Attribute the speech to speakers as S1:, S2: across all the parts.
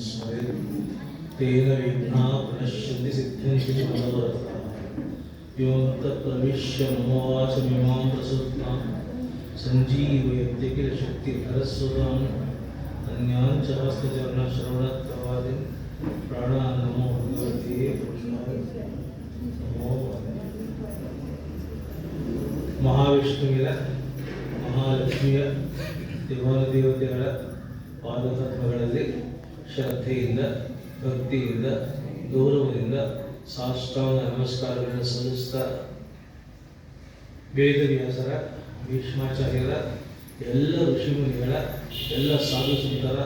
S1: स्मरेत् तेन विघ्नाः प्रणश्यन्ति सिद्ध्यन्ति च मनोरथाः योऽन्तः प्रविश्य मम वाचमिमां प्रसुप्तां सञ्जीवयन्ति किल शक्तिधरस्वताम् अन्यान् च हस्तचरणश्रवणत्वादीन् प्राणान् नमो भगवते पुरुषाय नमो ಮಹಾವಿಷ್ಣುವಿನ ಮಹಾಲಕ್ಷ್ಮಿಯ ದೇವತೆಗಳ ಪಾದಪದ್ಮಗಳಲ್ಲಿ ಶ್ರದ್ಧೆಯಿಂದ ಭಕ್ತಿಯಿಂದ ಗೌರವದಿಂದ ಸಾಷ್ಟಾಂಗ ನಮಸ್ಕಾರಗಳನ್ನು ಸಲ್ಲಿಸ್ತಾ ವೇದವ್ಯಾಸರ ಭೀಷ್ಮಾಚಾರ್ಯರ ಎಲ್ಲ ಋಷಿಮುನಿಗಳ ಎಲ್ಲ ಸಾಧು ಸಂತರ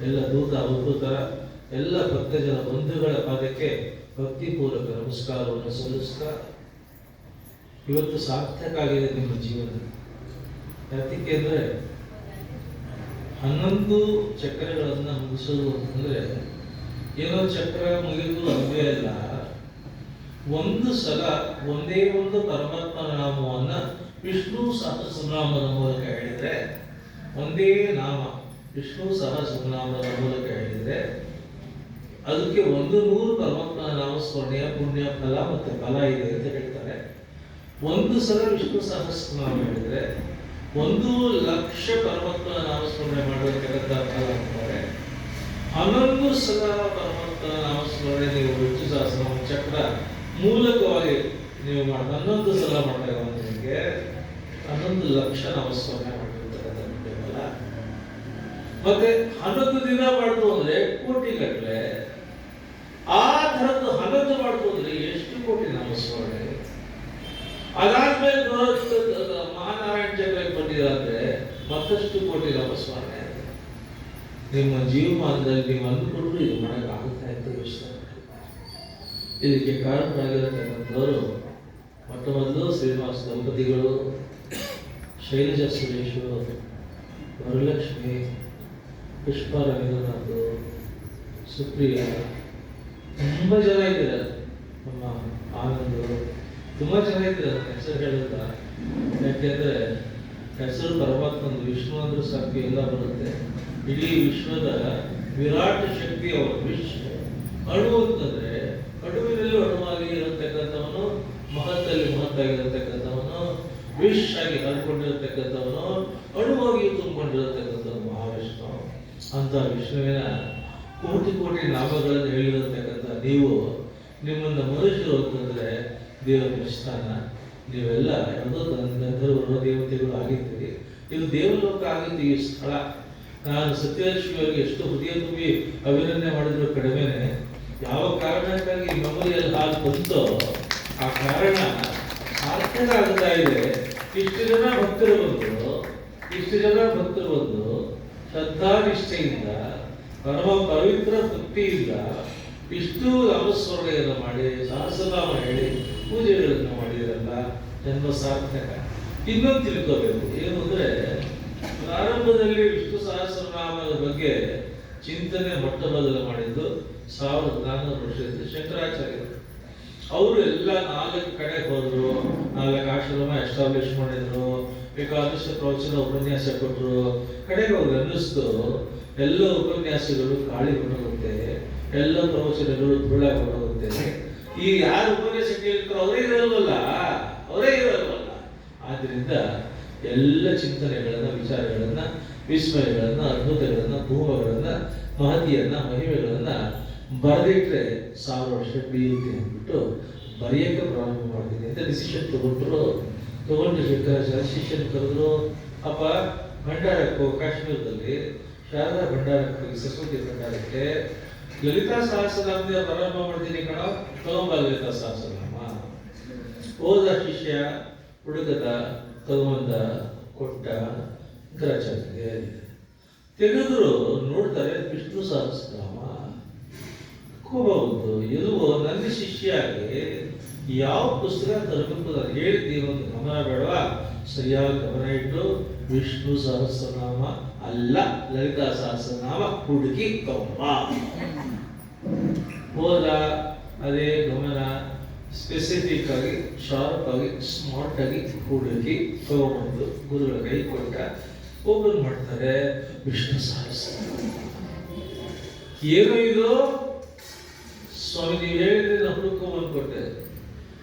S1: ಎಲ್ಲ ದೂತ ಅವಧೂತರ ಎಲ್ಲ ಭಕ್ತಜನ ಬಂಧುಗಳ ಪಾದಕ್ಕೆ ಭಕ್ತಿಪೂರ್ವಕ ನಮಸ್ಕಾರವನ್ನು ಸಲ್ಲಿಸ್ತಾ ಇವತ್ತು ಸಾರ್ಥಕ ಆಗಿದೆ ನಿಮ್ಮ ಜೀವನ. ಯಾಕೆ ಅಂದರೆ 11 ಚಕ್ರಗಳನ್ನು ಮುಗಿಸೋದು ಅಂತಂದರೆ ಏನೋ ಚಕ್ರ ಮುಗಿದು ಅದೇ ಅಲ್ಲ. ಒಂದು ಸಲ ಒಂದೇ ಒಂದು ಪರಮಾತ್ಮನ ನಾಮವನ್ನು ವಿಷ್ಣು ಸಹಸ್ರನಾಮದ ಮೂಲಕ ಹೇಳಿದರೆ, ಒಂದೇ ನಾಮ ವಿಷ್ಣು ಸಹಸ್ರನಾಮದ ಮೂಲಕ ಹೇಳಿದರೆ ಅದಕ್ಕೆ 100 ಪರಮಾತ್ಮನ ನಾಮಸ್ಮರಣೆಯ ಪುಣ್ಯ ಫಲ ಮತ್ತು ಫಲ ಇದೆ ಅಂತ ಹೇಳ್ತಾರೆ. ಒಂದು ಸಲ ವಿಷ್ಣು ಸಹಸ್ರನಾಮ ಹೇಳಿದರೆ 1,00,000 ಪರಮಾತ್ಮನ ನಾಮಸ್ಮರಣೆ ಮಾಡಬೇಕಂತ ಫಲ ಅಂತಾರೆ. 11 ಸಲ ಪರಮಾತ್ಮನ ನಾಮಸ್ಮರಣೆ ನೀವು ವಿಷ್ಣು ಸಹಸ್ರನಾಮ ಚಕ್ರ ಮೂಲಕವಾಗಿ ನೀವು 11 ಸಲ ಮಾಡಿದಾಗ ನಿಮಗೆ 11,00,000 ನಾಮಸ್ಮರಣೆ ಮಾಡಿರ್ತಕ್ಕಂಥ. ಮತ್ತೆ 11 ದಿನ ಮಾಡ್ತು ಅಂದ್ರೆ ಕೋಟಿಗಟ್ಟಲೆ. ಆ ಥರದ್ದು 11 ಮಾಡ್ತು ಅಂದ್ರೆ ಎಷ್ಟು ಕೋಟಿ ನಾಮಸ್ಮರಣೆ. ಅದಾದ್ಮೇಲೆ ಮಹಾನಾರಾಯಣ ಚಕ್ರಕ್ಕೆ ಬಂದಿರಾದ್ರೆ ಮತ್ತಷ್ಟು ಕೋಟಿ ನಾಮಸ್ಮರಣೆ. ನಿಮ್ಮ ಜೀವಮಾನದಲ್ಲಿ ನೀವು ಅಂದುಕೊಂಡ್ರು ಇದು ಮಾಡೋಕ್ಕಾಗುತ್ತಾ ಅಂತ ಯೋಚನೆ. ಇದಕ್ಕೆ ಕಾರಣರಾಗಿರತಕ್ಕಂಥವರು ಮೊದಲು ಶ್ರೀನಿವಾಸ ದಂಪತಿಗಳು, ಶೈಲಜಾ ಸುರೇಶು, ವರಲಕ್ಷ್ಮಿ, ಪುಷ್ಪ ರವೀಂದ್ರನಾಥ್, ಸುಪ್ರಿಯ, ತುಂಬ ಜನ ಇದ್ದಾರೆ. ನಮ್ಮ ಆನಂದ್, ತುಂಬ ಜನ ಇದ್ದಾರೆ. ಹೆಸರು ಹೇಳಿಲ್ಲ, ಯಾಕೆಂದರೆ ಹೆಸರು ಪರಮಾತ್ಮಂದು. ವಿಷ್ಣು ಅಂದ್ರೆ ಸಾಕು ಎಲ್ಲ ಬರುತ್ತೆ. ಇಡೀ ವಿಶ್ವದ ವಿರಾಟ್ ಶಕ್ತಿ ಅವರ ವಿಶ್ವ. ಅಣು ಅಂತಂದ್ರೆ ಅಣುವಿನಲ್ಲಿ ಅಣುವಾಗಿ ಇರತಕ್ಕಂಥವನು, ಮಹತ್ತಲ್ಲಿ ಮಹತ್ತಾಗಿರತಕ್ಕಂಥವನು, ವಿಶ್ ಆಗಿ ಹರಡ್ಕೊಂಡಿರತಕ್ಕಂಥವನು, ಅಣುವಾಗಿ ತುಂಬಿಕೊಂಡಿರತಕ್ಕಂಥವನು ಮಹಾವಿಷ್ಣು. ಅಂತ ವಿಷ್ಣುವಿನ ಕೋಟಿ ಕೋಟಿ ನಾಮಗಳನ್ನು ಹೇಳಿರತಕ್ಕಂಥ ನೀವು, ನಿಮ್ಮನ್ನು ಮನುಷ್ಯರು ಅಂತಂದ್ರೆ ದೇವರ ಸ್ಥಾನ. ನೀವೆಲ್ಲ ಯಾವುದೋ ಗಂಧರ್ವರು ದೇವತೆಗಳು ಆಗಿದ್ದೀರಿ. ಇದು ದೇವಲೋಕ ಆಗಿದ್ದು ಈ ಸ್ಥಳ. ನಾನು ಸತ್ಯಲಕ್ಷ್ಮಿಯವರಿಗೆ ಎಷ್ಟು ಹೃದಯ ತುಂಬಿ ಅಭಿನಂದನೆ ಮಾಡಿದ್ರು ಕಡಿಮೆನೆ. ಯಾವ ಕಾರಣಕ್ಕಾಗಿ ಮೆಮೊರಿಯಲ್ಲಿ ಹಾಲು ಬಂತೋ ಆ ಕಾರಣ ಸಾರ್ಥಕ ಆಗ್ತಾ ಇದೆ. ಇಷ್ಟು ಜನ ಭಕ್ತರು ಬಂದು ಶ್ರದ್ಧಾನಿಷ್ಠೆಯಿಂದ ಪರಮ ಪವಿತ್ರ ಭಕ್ತಿಯಿಂದ ಇಷ್ಟು ನಾಮಸ್ಮರಣೆಯನ್ನು ಮಾಡಿ ಸಹಸ್ರನಾಮ ಹೇಳಿ ಪೂಜೆಗಳನ್ನು ಮಾಡಿರಲ್ಲ, ಜನ್ಮ ಸಾರ್ಥಕ. ಇನ್ನೊಂದು ತಿಳ್ಕೋಬೇಕು ಏನು ಅಂದರೆ, ಪ್ರಾರಂಭದಲ್ಲಿ ವಿಷ್ಣು ಸಹಸ್ರನಾಮದ ಬಗ್ಗೆ ಚಿಂತನೆ ಮೊಟ್ಟ ಮೊದಲು ಮಾಡಿದ್ದು 1400 ವರ್ಷದಿಂದ ಶಂಕರಾಚಾರ್ಯರು. ಅವರು ಎಲ್ಲ 4 ಕಡೆ ಹೋದರು, 4 ಆಶ್ರಮ ಎಸ್ಟಾಬ್ಲಿಷ್ ಮಾಡಿದ್ರು, ಬೇಕಾದಷ್ಟು ಪ್ರವಚನ ಉಪನ್ಯಾಸ ಕೊಟ್ಟರು. ಕಡೆಗೆ ಅವ್ರಿಗೆ ಅನ್ನಿಸ್ತು ಎಲ್ಲ ಉಪನ್ಯಾಸಗಳು ಗಾಳಿ ಹೊರಡುತ್ತೆ, ಎಲ್ಲ ಪ್ರವಚನಗಳು ಧೂಳಾಗಿ ಹೊರಡುತ್ತೆ. ಈ ಯಾರು ಉಪನ್ಯಾಸ ಕೇಳ್ತಾರೋ ಅವರೇ ಇರಲ್ವಲ್ಲ. ಆದ್ರಿಂದ ಎಲ್ಲ ಚಿಂತನೆಗಳನ್ನ, ವಿಚಾರಗಳನ್ನ, ವಿಸ್ಮಯಗಳನ್ನ, ಅದ್ಭುತಗಳನ್ನ, ಭೂಮಗಳನ್ನ, ಮಹತಿಯನ್ನ, ಮಹಿಮೆಗಳನ್ನ ಬರೆದಿಟ್ರೆ 1000 ವರ್ಷ ಬೀಳುತ್ತೆ ಅಂದ್ಬಿಟ್ಟು ಬರೆಯಕ್ಕೆ ಪ್ರಾರಂಭ ಮಾಡ್ತೀನಿ ಅಂತ ಡಿಸಿಷನ್ ತಗೊಂಡು ಶಿಷ್ಯನ ಕರೆದ್ರು. ಅಪ್ಪ ಭಂಡಾರಕ್ಕೂ ಕಾಶ್ಮೀರದಲ್ಲಿ ಶಾರದಾ ಭಂಡಾರಕ್ಕೆ ಹೋಗಿ, ಸರಸ್ವತಿ ಭಂಡಾರಕ್ಕೆ ಲಲಿತಾ ಸಹಸ್ರನಾಮದಿಂದ ಪ್ರಾರಂಭ ಮಾಡ್ತೀನಿ ಕಣ, ತಗೊಂಬ ಲಲಿತಾ ಸಹಸ್ರನಾಮ. ಹೋದ ಶಿಷ್ಯ ಹುಡುಗದ ತಗೊಂಬಂದ, ಕೊಟ್ಟ ಶಂಕರಾಚಾರ್ಯರಿಗೆ. ತೆಗೆದ್ರು, ನೋಡ್ತಾರೆ ವಿಷ್ಣು ಸಹಸ್ರನಾಮ. ಕೋಪ ಬಂತು. ಎಲ್ವೋ ನನ್ನ ಶಿಷ್ಯಾಗಿ ಯಾವ ಪುಸ್ತಕ ತರಬೇಕು ನಾನು ಹೇಳಿದ್ದೀನಿ ಒಂದು ಗಮನ ಬೇಡವಾ? ಸರಿಯಾಗಿ ಗಮನ ಇಟ್ಟು ವಿಷ್ಣು ಸಹಸ್ರನಾಮ ಅಲ್ಲ ಲಲಿತಾ ಸಹಸ್ರನಾಮ ಹುಡುಕಿ ತಗೊಂಬ. ಹೋದ, ಅದೇ ಗಮನ ಸ್ಪೆಸಿಫಿಕ್ ಆಗಿ, ಶಾರ್ಪ್ ಆಗಿ, ಸ್ಮಾರ್ಟ್ ಆಗಿ ಹುಡುಕಿ ತಗೊಂಬಂದು ಗುರುಗಳ ಕೈ ಕೊಟ್ಟ. ಓಪನ್ ಮಾಡ್ತಾರೆ, ವಿಷ್ಣು ಸಹಸ್ರನಾಮ. ಏನು ಇದು ಸ್ವಾಮಿ, ನೀವು ಹೇಳಿದ್ರೆ ನಾನು ಹುಡುಕೊಂಡ್ ಕೊಟ್ಟೆ.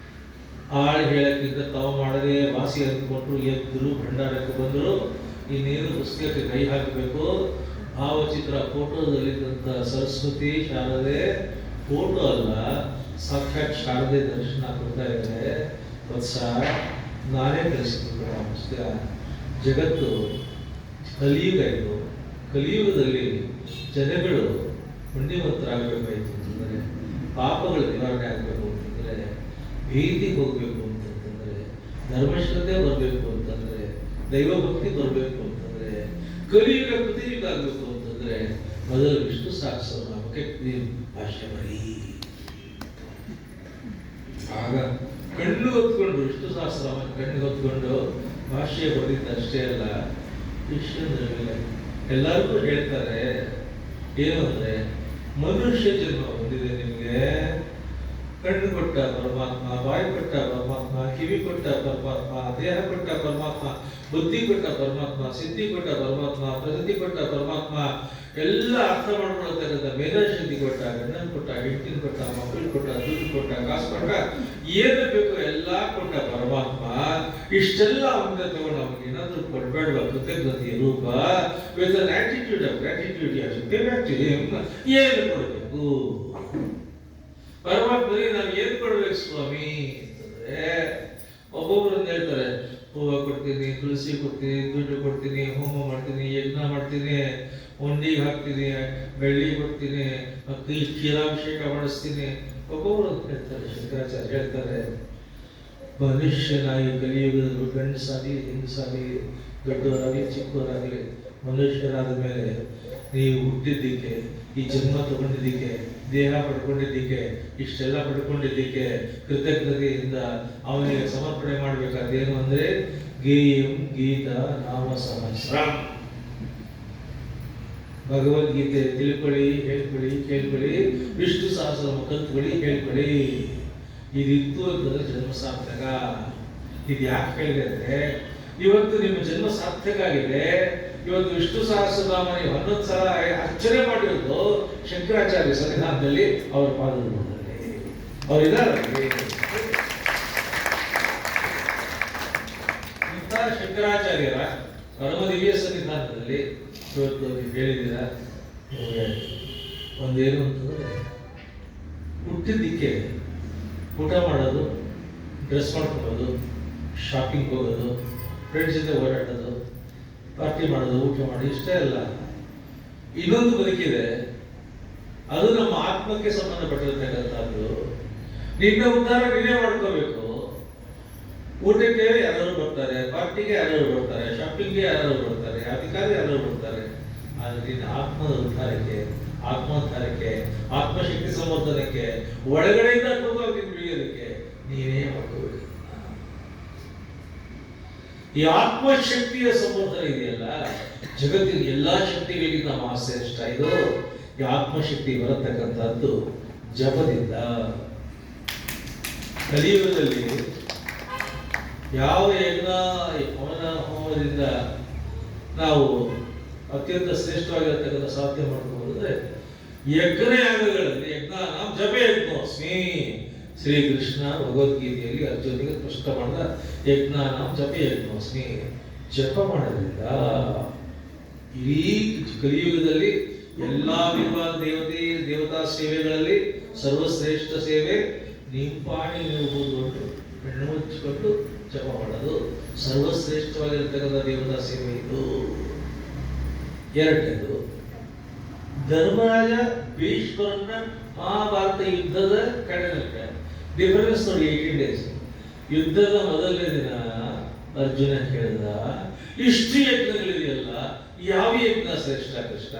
S1: ಆಳು ಹೇಳಕ್ಕಿಂತ ತಾವು ಮಾಡದೆ ವಾಸಿ ಅಂದ್ಕೊಂಡ್ರು, ಎದ್ರು ಭಂಡಾರಕ್ಕೆ ಬಂದರು. ಇನ್ನೇನು ಪುಸ್ತಕಕ್ಕೆ ಕೈ ಹಾಕಬೇಕು. ಭಾವಚಿತ್ರ ಫೋಟೋದಲ್ಲಿದ್ದಂಥ ಸರಸ್ವತಿ ಶಾರದೆ ಫೋಟೋ ಅಲ್ಲ, ಸಾಕ್ಷಾತ್ ಶಾರದೆ ದರ್ಶನ ಕೊಡ್ತಾ ಇದ್ದಾರೆ. ವತ್ಸ, ನಾನೇ ಕಲಿಸಿದ ಪುಸ್ತಕ. ಜಗತ್ತು ಕಲಿಯುಗ ಇದು. ಕಲಿಯುಗದಲ್ಲಿ ಜನಗಳು ಪುಣ್ಯವಂತರಾಗಬೇಕಾಯಿತು ಅಂತಂದರೆ, ಪಾಪಗಳು ನಿವಾರಣೆ ಆಗಬೇಕು ಅಂತಂದರೆ, ಭೀತಿಗೆ ಹೋಗಬೇಕು ಅಂತಂದರೆ, ಧರ್ಮಶ್ರದ್ಧೆ ಬರಬೇಕು ಅಂತಂದರೆ, ದೈವಭಕ್ತಿ ಬರಬೇಕು ಅಂತಂದರೆ, ಕಲಿಯುಗ ಕೃತಿಯುಗ ಆಗಬೇಕು ಅಂತಂದರೆ, ಮೊದಲು ವಿಷ್ಣು ಸಹಸ್ರನಾಮಕ್ಕೆ ಭಾಷೆ ಬರೀ. ಆಗ ಕಣ್ಣು ಹೊತ್ಕೊಂಡು ವಿಷ್ಣು ಸಹಸ್ರನಾಮ ಕಣ್ಣಿಗೆ ಹೊತ್ಕೊಂಡು ಭಾಷೆ ಬರೆದಿದ್ದ ಅಷ್ಟೇ ಅಲ್ಲ, ವಿಷಯದಲ್ಲಿ ಎಲ್ಲರಿಗೂ ಹೇಳ್ತಾರೆ. ಏನು ಅಂದರೆ, ಮನುಷ್ಯ ಜನ್ಮ ಬಂದಿದೆ ನಿಮಗೆ. ಕಣ್ಣು ಕೊಟ್ಟ ಪರಮಾತ್ಮ, ಬಾಯಿ ಕೊಟ್ಟ ಪರಮಾತ್ಮ, ಕಿವಿ ಕೊಟ್ಟ ಪರಮಾತ್ಮ, ದೇಹ ಕೊಟ್ಟ ಪರಮಾತ್ಮ, ಬುದ್ಧಿ ಕೊಟ್ಟ ಪರಮಾತ್ಮ, ಸಿದ್ಧಿ ಕೊಟ್ಟ ಪರಮಾತ್ಮ, ಪ್ರಸಿದ್ಧಿ ಕೊಟ್ಟ ಪರಮಾತ್ಮ, ಎಲ್ಲ ಅರ್ಥ ಮಾಡ್ಕೊಳ್ತಕ್ಕಂಥ ಮೇಧಾಶಕ್ತಿ ಕೊಟ್ಟ, ಗಂಡನ ಕೊಟ್ಟ, ಹೆಂಡತಿನ ಕೊಟ್ಟ, ಮಕ್ಕಳು ಕೊಟ್ಟ, ದುಡ್ಡು ಕೊಟ್ಟ, ಕಾಸು ಕೊಟ್ಟ, ಏನು ಬೇಕು ಎಲ್ಲ ಕೊಟ್ಟ ಪರಮಾತ್ಮ. ಇಷ್ಟೆಲ್ಲ ಅವನಿಂದ ತಗೊಂಡು ಅವನಿಗೆ ಏನಾದರೂ ಕೊಡಬೇಡುವ ಕೃತಜ್ಞತೆಯ ರೂಪ. With an attitude of gratitude ಏನು ಕೊಡಬೇಕು ಪರಮಾತ್ಮನಿಗೆ? ನಾವು ಏನು ಕೊಡ್ಬೇಕು ಸ್ವಾಮಿ ಅಂತಂದ್ರೆ, ಒಬ್ಬೊಬ್ಬರನ್ನ ಹೇಳ್ತಾರೆ, ಹೂವು ಕೊಡ್ತೀನಿ, ತುಳಸಿ ಕೊಡ್ತೀನಿ, ದುಡ್ಡು ಕೊಡ್ತೀನಿ, ಹೋಮ ಮಾಡ್ತೀನಿ, ಯಜ್ಞ ಮಾಡ್ತೀನಿ, ಉಂಡಿಗೆ ಹಾಕ್ತೀನಿ, ಬೆಳ್ಳಿ ಕೊಡ್ತೀನಿ, ಮತ್ತು ಕ್ಷೀರಾಭಿಷೇಕ ಮಾಡಿಸ್ತೀನಿ. ಒಬ್ಬೊಬ್ಬರು ಹೇಳ್ತಾರೆ. ಶಂಕರಾಚಾರ್ಯ ಹೇಳ್ತಾರೆ, ಮನುಷ್ಯನಾಗಿ ಕಲಿಯುಗದಲ್ಲಿ ಗಂಡಸಾಗಲಿ ಹೆಂಗಸಾಗಲಿ, ದೊಡ್ಡವರಾಗಲಿ ಚಿಕ್ಕವರಾಗಲಿ, ಮನುಷ್ಯರಾದ ಮೇಲೆ ನೀವು ಹುಟ್ಟಿದ್ದಕ್ಕೆ, ಈ ಜನ್ಮ ತಗೊಂಡಿದ್ದಕ್ಕೆ, ದೇಹ ಪಡ್ಕೊಂಡಿದ್ದಕ್ಕೆ, ಇಷ್ಟೆಲ್ಲ ಪಡ್ಕೊಂಡಿದ್ದಕ್ಕೆ ಕೃತಜ್ಞತೆಯಿಂದ ಅವನಿಗೆ ಸಮರ್ಪಣೆ ಮಾಡಬೇಕಾದೇನು ಅಂದರೆ, ಗೇಯಂ ಗೀತಾ ನಾಮ ಸಹಸ್ರ. ಭಗವದ್ಗೀತೆ ತಿಳ್ಕೊಳ್ಳಿ, ಹೇಳ್ಕೊಳ್ಳಿ, ಕೇಳ್ಕೊಳ್ಳಿ, ವಿಷ್ಣು ಸಹಸ್ರ ಕಲ್ತ್ಕೊಳ್ಳಿ, ಹೇಳ್ಕೊಳ್ಳಿ. ಇದಿತ್ತು ಅಂತಂದ್ರೆ ಜನ್ಮ ಸಾರ್ಥಕ. ಇದು ಯಾಕೆ ಹೇಳಿದೆ ಅಂದರೆ, ಇವತ್ತು ನಿಮ್ಮ ಜನ್ಮ ಸಾರ್ಥಕ ಆಗಿದೆ. ಇವತ್ತು ವಿಷ್ಣು ಸಹಸ್ರನಾಮ ನೀವು 11 ಸಲ ಅರ್ಚನೆ ಮಾಡಿರೋದು ಶಂಕರಾಚಾರ್ಯ ಸನ್ನಿಧಾನದಲ್ಲಿ, ಅವರ ಪಾದದಲ್ಲಿ ಅವರಿದ್ದಾರೆ. ಇಂಥ ಶಂಕರಾಚಾರ್ಯರ ಪರಮ ದಿವ್ಯ ಸನ್ನಿಧಾನದಲ್ಲಿ ಇವತ್ತು ನೀವು ಹೇಳಿದ್ದೀರ. ಒಂದೇನು ಅಂತಂದ್ರೆ, ಹುಟ್ಟಿದ್ದಕ್ಕೆ ಊಟ ಮಾಡೋದು, ಡ್ರೆಸ್ ಮಾಡ್ಕೊಳ್ಳೋದು, ಶಾಪಿಂಗ್ ಹೋಗೋದು, ಫ್ರೆಂಡ್ಸ್ ಜೊತೆ ಓಡಾಡೋದು, ಪಾರ್ಟಿ ಮಾಡೋದು, ಊಟ ಮಾಡೋದು, ಇಷ್ಟೇ ಅಲ್ಲ. ಇನ್ನೊಂದು ಬದುಕಿದೆ, ಅದು ನಮ್ಮ ಆತ್ಮಕ್ಕೆ ಸಂಬಂಧಪಟ್ಟಿರ್ತಕ್ಕಂಥದ್ದು. ನಿನ್ನ ಉದ್ಧಾರ ನೀನೇ ಮಾಡ್ಕೋಬೇಕು. ಊಟಕ್ಕೆ ಯಾರು ಬರ್ತಾರೆ, ಪಾರ್ಟಿಗೆ ಯಾರು ಬರ್ತಾರೆ, ಶಾಪಿಂಗ್ಗೆ ಯಾರು ಬರ್ತಾರೆ, ಅಧಿಕಾರಿ ಯಾರು ಬರ್ತಾರೆ. ಆದರೆ ನಿನ್ನ ಆತ್ಮದ ಉದ್ಧಾರಕ್ಕೆ, ಆತ್ಮೋದ್ಧಾರಕ್ಕೆ, ಆತ್ಮಶಕ್ತಿ ಸಂವರ್ಧನಕ್ಕೆ, ಒಳಗಡೆಯಿಂದ ಬೆಳೆಯೋದಕ್ಕೆ ನೀನೇ ಮಾಡ್ಕೋಬೇಕು. ಈ ಆತ್ಮಶಕ್ತಿಯ ಸಂವರ್ಧನೆ ಇದೆಯಲ್ಲ, ಜಗತ್ತಿನ ಎಲ್ಲಾ ಶಕ್ತಿಗಳಿಗಿಂತ ಮಹಾಶ್ರೇಷ್ಠ ಇದು. ಈ ಆತ್ಮಶಕ್ತಿ ಬರತಕ್ಕಂಥದ್ದು ಜಪದಿಂದ. ಕಲಿಯುಗದಲ್ಲಿ ಯಾವ ಯಜ್ಞ ಹವನ ಹೋಮದಿಂದ ನಾವು ಅತ್ಯಂತ ಶ್ರೇಷ್ಠವಾಗಿರತಕ್ಕಂಥ ಸಾಧ್ಯ ಮಾಡ್ಕೋಬಹುದು ಅಂದ್ರೆ, ಯಜ್ಞಯಾಗಗಳಲ್ಲಿ ಯಜ್ಞಾನಾಂ ಜಪ ಯಜ್ಞೋಸ್ಮಿ. ಶ್ರೀಕೃಷ್ಣ ಭಗವದ್ಗೀತೆಯಲ್ಲಿ ಅರ್ಜುನಿಗೆ ಸ್ಪಷ್ಟ ಮಾಡಿದ ಯಜ್ಞಾನಾಂ ಜಪ ಯಜ್ಞೋಸ್ಮಿ. ಜಪ ಮಾಡೋದ್ರಿಂದ ಇಡೀ ಕಲಿಯುಗದಲ್ಲಿ ಎಲ್ಲಾ ವಿದ್ವಾನ್ ದೇವತಾ ಸೇವೆಗಳಲ್ಲಿ ಸರ್ವಶ್ರೇಷ್ಠ ಸೇವೆ ನಿಂಪಾಣಿ ನೀವು ಕೂತ್ಕೊಂಡು ಹೆಣ್ಣು ಮುಚ್ಚಿಕೊಂಡು ಜಪ ಮಾಡೋದು ಸರ್ವಶ್ರೇಷ್ಠವಾಗಿರತಕ್ಕಂಥ ದೇವತಾ ಸೇವೆ ಇದು. ಎರಡನೇದು, ಧರ್ಮರಾಜ ಭೀಷ್ಮರನ್ನ ಮಹಾಭಾರತ ಯುದ್ಧದ ಕಡೆನಕ್ಕೆ ಡಿಫರೆನ್ಸ್ ನೋಡಿ. 18 days ಯುದ್ಧದ ಮೊದಲನೇ ದಿನ ಅರ್ಜುನ ಹೇಳಿದ, ಇಷ್ಟು ಯಜ್ಞಗಳಿದೆಯಲ್ಲ, ಯಾವ ಯಜ್ಞ ಶ್ರೇಷ್ಠ ಕೃಷ್ಣ?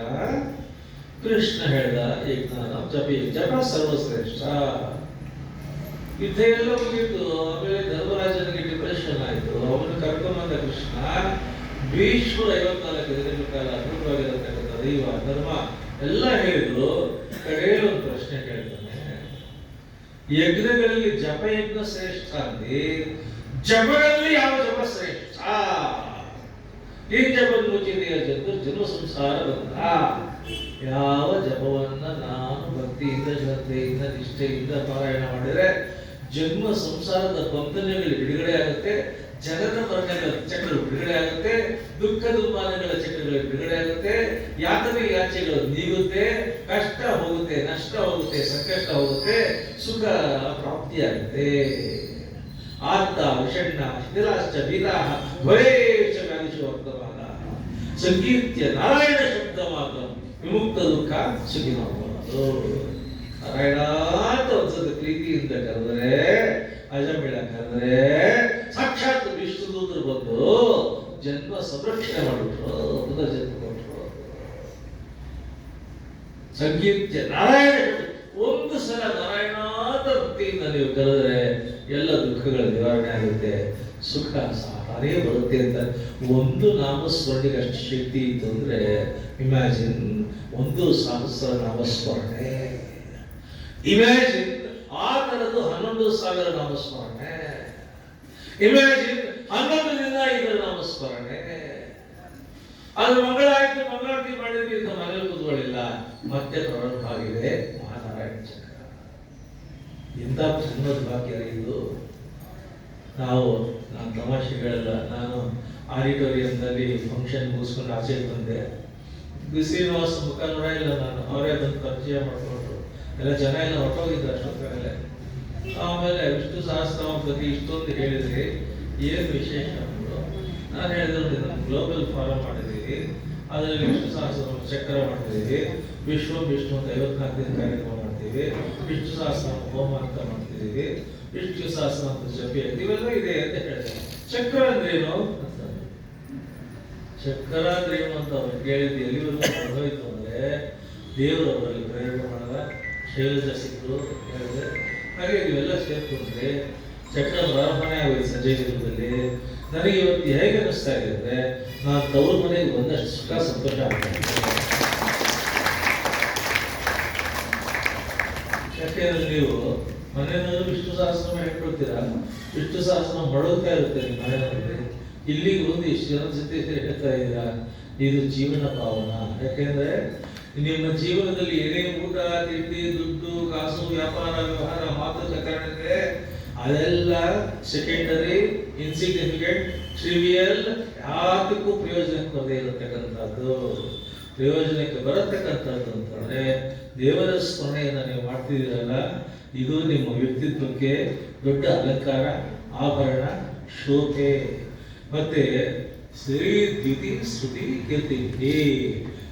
S1: ಕೃಷ್ಣ ಹೇಳ್ದ, ಯಜ್ಞ ಜಪ ಸರ್ವಶ್ರೇಷ್ಠ. ಯುದ್ಧ ಎಲ್ಲ ಮುಗಿಯಿತು. ಆಮೇಲೆ ಧರ್ಮರಾಜನಿಗೆ ಡಿಪ್ರೆಷನ್ ಆಯಿತು. ಅವನು ಕರ್ಕೊಂಬಂದ ಕೃಷ್ಣ ಭೀಷ್ಮರು 54 ದಿನಗಳ ಕಾಲ ಅದ್ಭುತವಾಗಿರತಕ್ಕಂಥ ದೈವ ಧರ್ಮ ಎಲ್ಲ ಹೇಳಿದ್ರು. ಕಡೆಯಲ್ಲಿ ಒಂದು ಪ್ರಶ್ನೆ ಕೇಳ್ತಾನೆ, ಯಜ್ಞಗಳಲ್ಲಿ ಜಪಯಜ್ಞ ಶ್ರೇಷ್ಠ ಅಂದ್ರೆ ಜಪಗಳಲ್ಲಿ ಯಾವ ಜಪ ಶ್ರೇಷ್ಠ? ಈ ಜಪದ ಮುಚ್ಚಿದೆಯ ಜನ್ಮ ಸಂಸಾರ ಬಂದ ಯಾವ ಜಪವನ್ನ ಇಂದ ಶ್ರದ್ಧೆಯಿಂದ ನಿಷ್ಠೆಯಿಂದ ಪಾರಾಯಣ ಮಾಡಿದರೆ ಜನ್ಮ ಸಂಸಾರದ ಬಂಧನಗಳು ಬಿಡುಗಡೆ ಆಗುತ್ತೆ, ಜನನ ಮರಣಗಳ ಚಕ್ರಗಳು ಬಿಡುಗಡೆ ಆಗುತ್ತೆ, ದುಃಖ ದುಮ್ಮಾನಗಳ ಚಕ್ರಗಳು ಬಿಡುಗಡೆ ಆಗುತ್ತೆ, ಯಾತನೆ ಯಾಚೆಗಳು ನೀಗುತ್ತೆ, ಕಷ್ಟ ಹೋಗುತ್ತೆ, ನಷ್ಟ ಹೋಗುತ್ತೆ, ಸಂಕಷ್ಟ ಹೋಗುತ್ತೆ, ಸುಖ ಪ್ರಾಪ್ತಿಯಾಗುತ್ತೆ. ಆರ್ತ ವಿಷಣ್ಣ ಶಿಥಿಲಾಶ್ಚ ಬೀರಾಹ ಧ್ವರೇಶ ವ್ಯಾಧಿಷು ವರ್ತಮಾನ ಸಂಕೀರ್ತ್ಯ ನಾರಾಯಣ ಶಬ್ದ ಮಾತ್ರ ವಿಮುಕ್ತ ದುಃಖ ಸುಖಿನೋ ಭವತು. ನಾರಾಯಣ ಅಂತ ಒಂದ್ಸತಿ ಪ್ರೀತಿಯಿಂದ ಕರೆದರೆ, ಅಜಮೇಳ ಕರೆದರೆ ಸಾಕ್ಷಾತ್ ವಿಷ್ಣುದೂತರು ಬಂದು ಜನ್ಮ ಸಂರಕ್ಷಣೆ ಮಾಡಿಬಿಟ್ರು, ಪುನರ್ಜನ್ಮ ಕೊಟ್ಟರು. ಸಂಕೀರ್ತ್ಯ ನಾರಾಯಣ ಒಂದು ಸಲ ನಾರಾಯಣ ಅಂತ ಭಕ್ತಿಯಿಂದ ನೀವು ಕರೆದರೆ ಎಲ್ಲ ದುಃಖಗಳ ನಿವಾರಣೆ ಆಗುತ್ತೆ, ಸುಖ ಸಾರೇ ಬರುತ್ತೆ ಅಂತ. ಒಂದು ನಾಮಸ್ಮರಣೆಗೆ ಅಷ್ಟು ಶಕ್ತಿ ಇತ್ತು ಅಂದ್ರೆ ಇಮ್ಯಾಜಿನ್ 1,000 ನಾಮಸ್ಮರಣೆ. ಇಮ್ಯಾಜಿನ್ ಆ ತರದ್ದು 11,000 ನಾಮಸ್ಮರಣೆ. ಇಮ್ಯಾಜಿನ್ 11 ದಿನ ಇದರ ನಾಮಸ್ಮರಣೆ. ಅದು ಮಂಗಳಾರತಿ ಮಾಡಿದ್ವಿ ಅಂತ ಮನೇಲಿ ಕೂತ್ಕೊಳ್ಳಿಲ್ಲ, ಮತ್ತೆ ಪ್ರಾರಂಭ ಆಗಿದೆ ಮಹಾನಾರಾಯಣ ಚಕ್ರ. ಇಂಥ ಜನ್ಮದ ಭಾಗ್ಯ ಇದು. ನಾನು ತಮಾಷೆಗಳೆಲ್ಲ, ನಾನು ಆಡಿಟೋರಿಯಂನಲ್ಲಿ ಫಂಕ್ಷನ್ ಮುಗಿಸ್ಕೊಂಡು ಆಚೆ ಬಂದೆ. ಶ್ರೀನಿವಾಸ ಮುಖ ನೋಡಿಲ್ಲ ನಾನು, ಅವರೇ ಅದನ್ನು ಪರಿಚಯ ಮಾಡಿಕೊಂಡ್ರು. ಎಲ್ಲ ಜನ ಎಲ್ಲ ಹೊರಟೋಗಿದ್ದು ಅಷ್ಟೊತ್ತಲ್ಲೇ. ಆಮೇಲೆ ವಿಷ್ಣು ಸಹಸ್ರನಾಮ ಬಗ್ಗೆ ಇಷ್ಟೊಂದು ಹೇಳಿದ್ರಿ, ಏನು ವಿಶೇಷ ಅಂದರು. ನಾನು ಹೇಳಿದ್ರು, ಗ್ಲೋಬಲ್ ಫಾರಂ ಮಾಡಿದ್ದೀವಿ, ಅದರಲ್ಲಿ ವಿಷ್ಣು ಸಹಸ್ರನಾಮ ಚಕ್ರ ಮಾಡ್ತಿದ್ದೀವಿ, ವಿಷ್ಣು ಅಂತ 54 ದಿನ ಕಾರ್ಯಕ್ರಮ ಮಾಡ್ತೀವಿ, ವಿಷ್ಣು ಸಹಸ್ರನಾಮ ಹೋಮ ಅಂತ ಮಾಡ್ತಿದ್ದೀವಿ, ವಿಷ್ಣು ಸಹಸ್ರನಾಮ ಜಪಿ ಇವೆಲ್ಲ ಇದೆ ಅಂತ ಹೇಳಿದೆ. ಚಕ್ರ ಅಂದ್ರೇನು ಅಂತ, ಚಕ್ರ ಅಂದ್ರೇನು ಅಂತ ಅವ್ರು ಕೇಳಿದ್ದು ಎಲ್ಲಿವರೆಗೂ ಹೋಯ್ತು ಅಂದ್ರೆ ದೇವರು ಅವರಲ್ಲಿ ಪ್ರೇರಣೆ ಮಾಡಿದ, ಶೈಲಜ ಸಿಕ್ಕರು ಹೇಳಿದೆ. ಹಾಗೆ ಇವೆಲ್ಲ ಸೇರ್ಕೊಂಡ್ರೆ ಚಕ್ರ ಪ್ರಾರಂಭನೆ ಆಗೋದು ಸಂಜೆ ದಿನದಲ್ಲಿ. ನನಗೆ ಇವತ್ತು ಹೇಗೆ ಅನ್ನಿಸ್ತಾ ಇದೆ ಅಂದ್ರೆ, ನಾನು ತವರು ಮನೆಗೆ ಬಂದಷ್ಟು ಸುಖ ಸಂತೋಷ ಆಗ್ತದೆ. ಯಾಕೆಂದ್ರೆ ನೀವು ಮನೆಯಲ್ಲೂ ವಿಷ್ಣು ಸಹಸ್ರನಾಮ ಹೇಳ್ಕೊಳ್ತೀರಾ, ವಿಷ್ಣು ಸಹಸ್ರನಾಮ ಮಾಡೋಗ್ತಾ ಇರುತ್ತೆ ನಿಮ್ಮ ಮನೆಯಲ್ಲಿ. ಇಲ್ಲಿಗೆ ಒಂದು ಇಷ್ಟು ಜನ ಜೊತೆ ಹೇಳ್ತಾ ಇದ್ದೀರಾ, ಇದು ಜೀವನ ಪಾವನ. ಯಾಕೆಂದ್ರೆ ನಿಮ್ಮ ಜೀವನದಲ್ಲಿ ಏನೇ ಊಟ ತಿಂಡಿ ದುಡ್ಡು ಕಾಸು ವ್ಯಾಪಾರ ವ್ಯವಹಾರ ಮಾತುಕತೆ ಅದೆಲ್ಲ ಸೆಕೆಂಡರಿ, ಇನ್ಸಿಗ್ನಿಫಿಕೆಂಟ್, ಟ್ರಿವಿಯಲ್, ಯಾತಕ್ಕೂ ಪ್ರಯೋಜನಕ್ಕೆ ಬರದೇ ಇರತಕ್ಕಂಥದ್ದು. ಪ್ರಯೋಜನಕ್ಕೆ ಬರತಕ್ಕಂಥದ್ದು ಅಂತಂದ್ರೆ ದೇವರ ಸ್ಮರಣೆಯನ್ನು ನೀವು ಮಾಡ್ತಿದ್ದೀರಲ್ಲ, ಇದು ನಿಮ್ಮ ವ್ಯಕ್ತಿತ್ವಕ್ಕೆ ದೊಡ್ಡ ಅಲಂಕಾರ, ಆಭರಣ, ಶೋಭೆ. ಮತ್ತೆ ಶ್ರೀ ದ್ಯುತಿ ಶ್ರುತಿ ಕೀರ್ತಿ.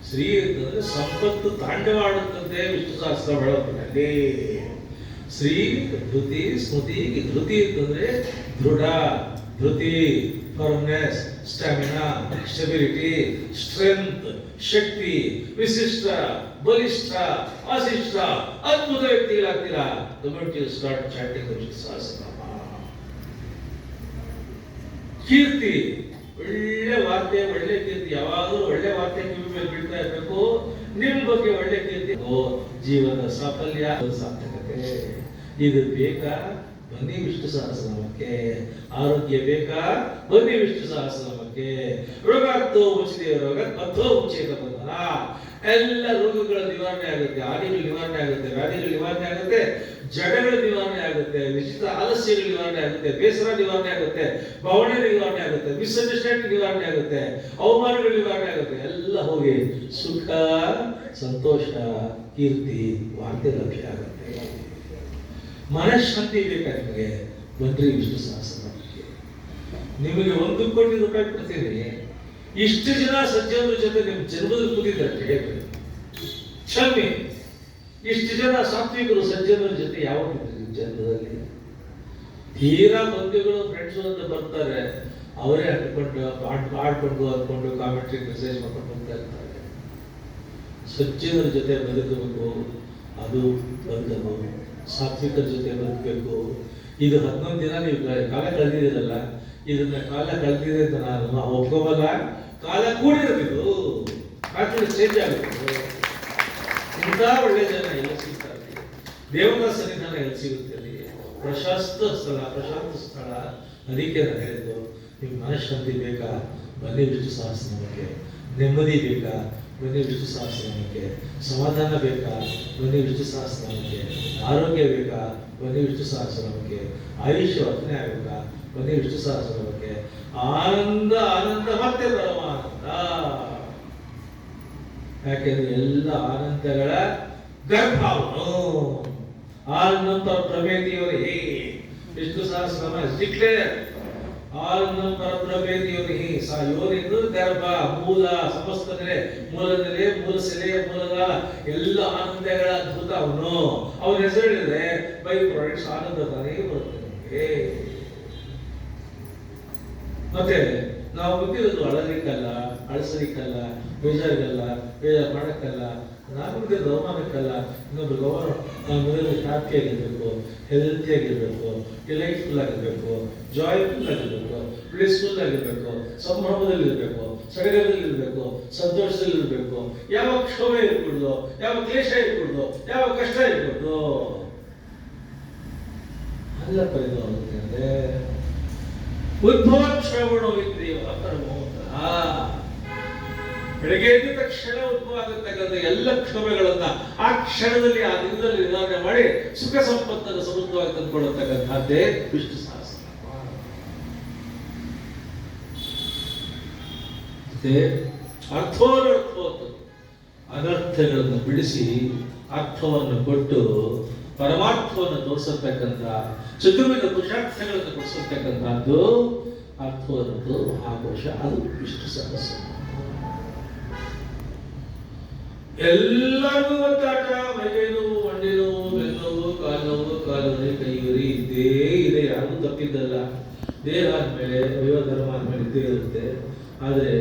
S1: ಶ್ರೀ ಅಂತಂದ್ರೆ ಸಂಪತ್ತು ತಾಂಡವಾಡುತ್ತಂತೆ ವಿಷ್ಣು ಸಹಸ್ರ ಬೆಳಕಿನಲ್ಲಿ. ಶ್ರೀ ಧೃತಿ ಸ್ಮೃತಿ. ಧೃತಿ ಅಂತಂದ್ರೆ ದೃಢ, Dhriti firmness, stamina, stability, strength, ಶಕ್ತಿ, ವಿಶಿಷ್ಟ, ಬಲಿಷ್ಠ, ಅಶಿಷ್ಟ, ಅದ್ಭುತ ವ್ಯಕ್ತಿಗಳಾಗ್ತೀರಾ. ಸ್ಟಾರ್ಟ್ ಚಾಟಿಂಗ್ ವಿಷ್ಣು ಸಹಸ್ರನಾಮ. ಕೀರ್ತಿ, ಒಳ್ಳೆ ವಾರ್ತೆ, ಒಳ್ಳೆ ಕೀರ್ತಿ, ಯಾವಾಗಲೂ ಒಳ್ಳೆ ವಾರ್ತೆ ಕಿವಿ ಮೇಲೆ ಬೀಳ್ತಾ ಇರಬೇಕು. ನಿಮ್ ಬಗ್ಗೆ ಒಳ್ಳೆ ಕೀರ್ತಿ. ಜೀವನ ಸಾಫಲ್ಯ, ಸಾರ್ಥಕತೆ. ಇದು ಬೇಕಾ? ಬನ್ನಿ ವಿಷ್ಣು ಸಹಸ್ರನಾಮಕ್ಕೆ. ಆರೋಗ್ಯ ಬೇಕಾ? ಬನ್ನಿ ವಿಷ್ಣು ಸಹಸ್ರನಾಮಕ್ಕೆ. ರೋಗಾತ್ತೋ ಮುಚ್ಚಿದೆಯ ರೋಗ ಮತ್ತೋ ಮುಚ್ಚೇತ ಬಂಧನ. ಎಲ್ಲ ರೋಗಗಳ ನಿವಾರಣೆ ಆಗುತ್ತೆ, ಆದಿಗಳ ನಿವಾರಣೆ ಆಗುತ್ತೆ, ವ್ಯಾಧಿಗಳ ನಿವಾರಣೆ ಆಗುತ್ತೆ, ಜಡಗಳ ನಿವಾರಣೆ ಆಗುತ್ತೆ, ವಿಚಿತ್ರ ಆಲಸ್ಯಗಳ ನಿವಾರಣೆ ಆಗುತ್ತೆ, ಬೇಸರ ನಿವಾರಣೆ ಆಗುತ್ತೆ, ಭಾವನೆ ನಿವಾರಣೆ ಆಗುತ್ತೆ, ಮಿಸ್ಅಂಡರ್ಸ್ಟ್ಯಾಂಡಿಂಗ್ ನಿವಾರಣೆ ಆಗುತ್ತೆ, ಅವಮಾನಗಳ ನಿವಾರಣೆ ಆಗುತ್ತೆ. ಎಲ್ಲ ಹೋಗಿ ಸುಖ, ಸಂತೋಷ, ಕೀರ್ತಿ, ವಾರ್ತೆ ಲಭ್ಯ ಆಗುತ್ತೆ. ಮನಃಶಾಂತಿ ಬೇಕಾ ನಿಮಗೆ? ಬನ್ರಿ ವಿಷ್ಣು ಸಹಸ್ರನಾಮಕ್ಕೆ. ನಿಮಗೆ 1 ಕೋಟಿ ರೂಪಾಯಿ ಕೊಡ್ತೀನಿ. ಇಷ್ಟು ಜನ ಸಜ್ಜನರ ಜೊತೆ ನಿಮ್ಮ ಜನ್ಮದಲ್ಲಿ ಕೂತಿದ್ದಾರೆ ಹೇಳಿ, ಕ್ಷಮೆ. ಇಷ್ಟು ಜನ ಸಾತ್ವಿಕರು ಸಜ್ಜನರ ಜೊತೆ ಯಾವಾಗ ನಿಮ್ಮ ಜನ್ಮದಲ್ಲಿ? ತೀರಾ ಬಂಧುಗಳು ಫ್ರೆಂಡ್ಸು ಅಂತ ಬರ್ತಾರೆ, ಅವರೇ ಅಂದ್ಕೊಂಡು ಅಂದ್ಕೊಂಡು ಕಾಮೆಂಟ್ರಿ ಮೆಸೇಜ್ ಮಾಡ್ಕೊಂಡು ಹೋಗ್ತಾ ಇರ್ತಾರೆ. ಸಜ್ಜನರ ಜೊತೆ ಬದುಕಬೇಕು, ಅದು ಬದುಕಬೇಕು. ಸಾತ್ವಿಕರ ಜೊತೆ ಬದುಕಬೇಕು. ಇದು 11 ದಿನ ನೀವು ಕಾಲ ಕಳೆದಿದ್ದೀರಲ್ಲ, ಇದನ್ನ ಕಾಲ ಕಳೆದಿದೆ ಅಂತ ನಾನು ಒಪ್ಕೋಬಲ್ಲ. ಕಾಲ ಕೂಡಿರಬೇಕು, ಕಾನ್ಫಿಡೆನ್ಸ್ ಚೇಂಜ್ ಆಗಬೇಕು. ಇಂಥ ಒಳ್ಳೆ ಜನ ಎಲ್ಲ ಸಿಗ್ತಾರೆ. ದೇವತಾ ಸನ್ನಿಧಾನ ಎಲ್ಲಿ ಸಿಗುತ್ತೆ? ಪ್ರಶಸ್ತ ಸ್ಥಳ. ಅದಕ್ಕೆ ನಾನು ಹೇಳಿದ್ದು, ನಿಮ್ಗೆ ಮನಃಶಾಂತಿ ಬೇಕಾ? ಬನ್ನಿ ವಿಷ್ಣು ಸಹಸ್ರನಾಮಕ್ಕೆ. ನೆಮ್ಮದಿ ಬೇಕಾ? ಬನ್ನಿ ವಿಷ್ಣು ಸಹಸ್ರನಾಮಕ್ಕೆ. ಸಮಾಧಾನ ಬೇಕಾ? ಬನ್ನಿ ವಿಷ್ಣು ಸಹಸ್ರನಾಮಕ್ಕೆ. ಆರೋಗ್ಯ ಬೇಕಾ? ಬನ್ನಿ ವಿಷ್ಣು ಸಹಸ್ರನಾಮಕ್ಕೆ. ಆಯುಷ್ಯ ವರ್ತನೆ ಆಗಬೇಕಾ? ಬನ್ನಿ ವಿಷ್ಣು ಸಹಸ್ರನಾಮಕ್ಕೆ. ಆನಂದ ಆನಂದ ಮತ್ತೆ ಪರಮಾನಂದ. ಯಾಕೆಂದ್ರೆ ಎಲ್ಲ ಆನಂದಗಳ ಗರ್ಭ ಅವನು. ಆನಂದ ಪ್ರಮೇತಿಯವರೇ ವಿಷ್ಣು ಸಹಸ್ರನಾಮ ಡಿಕ್ಲೇರ್. ಆನಂದ ಪ್ರಮೇತಿಯವರೇ ಯೋನಿಂದು ಗರ್ಭ ಮೂಲ ಸಮಸ್ತ ನೆಲೆ, ಮೂಲ ನೆಲೆ, ಮೂಲ ಸೆಲೆ, ಮೂಲದ ಎಲ್ಲ ಆನಂದಗಳ ಅದ್ಭುತ ಅವನು. ಅವನ ಹೆಸರಿದ್ರೆ ಬೈ ಪ್ರಾಡಕ್ಟ್ಸ್ ಆನಂದ ತಾನೇ ಬರುತ್ತೆ ನಮಗೆ. ಮತ್ತೆ ನಾವು ಗೊತ್ತಿರೋದು ಅಳಲಿಕ್ಕಲ್ಲ, ಅಳಿಸಲಿಕ್ಕಲ್ಲ, ಬೇಜಾರಿಗಲ್ಲ, ಬೇಜಾರು ಮಾಡಕ್ಕಲ್ಲ, ನಾನು ಗೌರವಕ್ಕಲ್ಲ, ಇನ್ನೊಬ್ರು ಗೌರವ. ನಾವು ಮನೆಯಲ್ಲಿ ಹ್ಯಾಪಿ ಆಗಿರ್ಬೇಕು, ಹೆಲ್ತಿ ಆಗಿರ್ಬೇಕು, ಡಿಲೈಟ್ಫುಲ್ ಆಗಿರ್ಬೇಕು, ಜಾಯ್ಫುಲ್ ಆಗಿರ್ಬೇಕು, ಬ್ಲಿಸ್ಫುಲ್ ಆಗಿರ್ಬೇಕು, ಸಂಭ್ರಮದಲ್ಲಿ ಇರಬೇಕು, ಸಡಗರದಲ್ಲಿ ಇರಬೇಕು, ಸಂತೋಷದಲ್ಲಿ ಇರಬೇಕು. ಯಾವ ಕ್ಷೋಭೆ ಇರ್ಕೊಡ್ದು, ಯಾವ ಕ್ಲೇಶ ಇರ್ಕೊಡ್ದು, ಯಾವ ಕಷ್ಟ ಇರ್ಕೊಡ್ದು ಅಲ್ಲ ಪರಿಣಾಮಕ್ಕೆ ಅಂದ್ರೆ ಉದ್ಭವಕ್ಷೇಮಣೋ ಇದ್ರೇವ ಪರಮೋತ್ತ. ಬೆಳಗ್ಗೆ ಎದ್ದ ತಕ್ಷಣ ಉದ್ಭವ ಆಗತಕ್ಕಂಥ ಎಲ್ಲ ಕ್ಷೋಭೆಗಳನ್ನ ಆ ಕ್ಷಣದಲ್ಲಿ, ಆ ದಿನದಲ್ಲಿ ನಿವಾರಣೆ ಮಾಡಿ ಸುಖ ಸಂಪತ್ತನ್ನು ಸಮೃದ್ಧವಾಗಿ ತಂದುಕೊಳ್ಳತಕ್ಕಂಥದ್ದೇ ವಿಷ್ಣು ಸಹಸ್ರನಾಮ. ಅರ್ಥೋನರ್ಥೋತ್ತು ಅನರ್ಥಗಳನ್ನು ಬಿಡಿಸಿ ಅರ್ಥವನ್ನು ಕೊಟ್ಟು ಪರಮಾರ್ಥವನ್ನು ತೋರಿಸತಕ್ಕಂಥ ಚತುರ್ವಿಧ ಪುರುಷಾರ್ಥಗಳನ್ನು ತೋರಿಸತಕ್ಕಂಥದ್ದು ಅರ್ಥವನ್ನದು ಮಹಾಕೋಶ. ಅದು ವಿಷ್ಣು ಸಹಸ್ರ. ಎಲ್ಲರಿಗೂ ಒತ್ತಾಟ, ಮೈಕೈ ನೋವು, ಮಂಡಿ ನೋವು, ಬೆನ್ನೋವು, ಕಾಲು ನೋವು, ಕೈಯುರಿ ಇದ್ದೇ ಇದೆ. ಯಾರು ತಪ್ಪಿದ್ದಲ್ಲ. ದೇಹ ಆದ್ಮೇಲೆ ಧರ್ಮ ಆದ್ಮೇಲೆ ಇದ್ದೇ ಇರುತ್ತೆ. ಆದ್ರೆ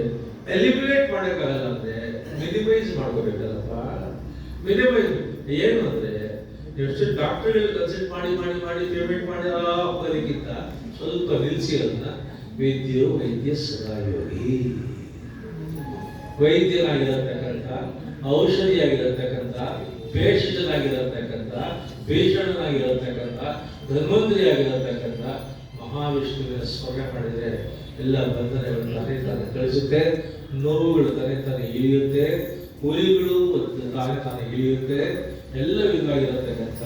S1: ಎಲಿಮಿನೇಟ್ ಮಾಡಕ್ಕಾಗಲ್ಲ. ಅಂದ್ರೆ ಮಿನಿಮೈಸ್ ಮಾಡ್ಕೋಬೇಕಲ್ಲಪ್ಪ. ಮಿನಿಮೈಸ್ ಏನು ಅಂದ್ರೆ ಎಷ್ಟು ಡಾಕ್ಟರ್ಗಳು ಕನ್ಸಲ್ಟ್ ಮಾಡಿ ಮಾಡಿ ಮಾಡಿ ಪೇಮೆಂಟ್ ಮಾಡಿ ಹೋಗೋದಕ್ಕಿಂತ ಸ್ವಲ್ಪ ನಿಲ್ಲಿಸಿ ಅದನ್ನ ವೈದ್ಯ ಸದಾಯೋಗಿ. ವೈದ್ಯನಾಗಿರತಕ್ಕಂಥ, ಔಷಧಿಯಾಗಿರತಕ್ಕಂಥ, ಭೇಷಜನಾಗಿರತಕ್ಕಂಥ, ಭೀಷಣನಾಗಿರತಕ್ಕಂಥ, ಧನ್ವಂತರಿಯಾಗಿರತಕ್ಕಂಥ ಮಹಾವಿಷ್ಣುವಿನ ಸ್ಮರಣೆ ಮಾಡಿದರೆ ಎಲ್ಲ ಬಂಧನಗಳು ತಾನೇ ತಾನೇ ಕಳಿಸುತ್ತೆ, ನೋವುಗಳು ತಾನೇ ಇಳಿಯುತ್ತೆ, ಹುಲಿಗಳು ತಾನೇ ಇಳಿಯುತ್ತೆ. ಎಲ್ಲ ವಿಧವಾಗಿರತಕ್ಕಂಥ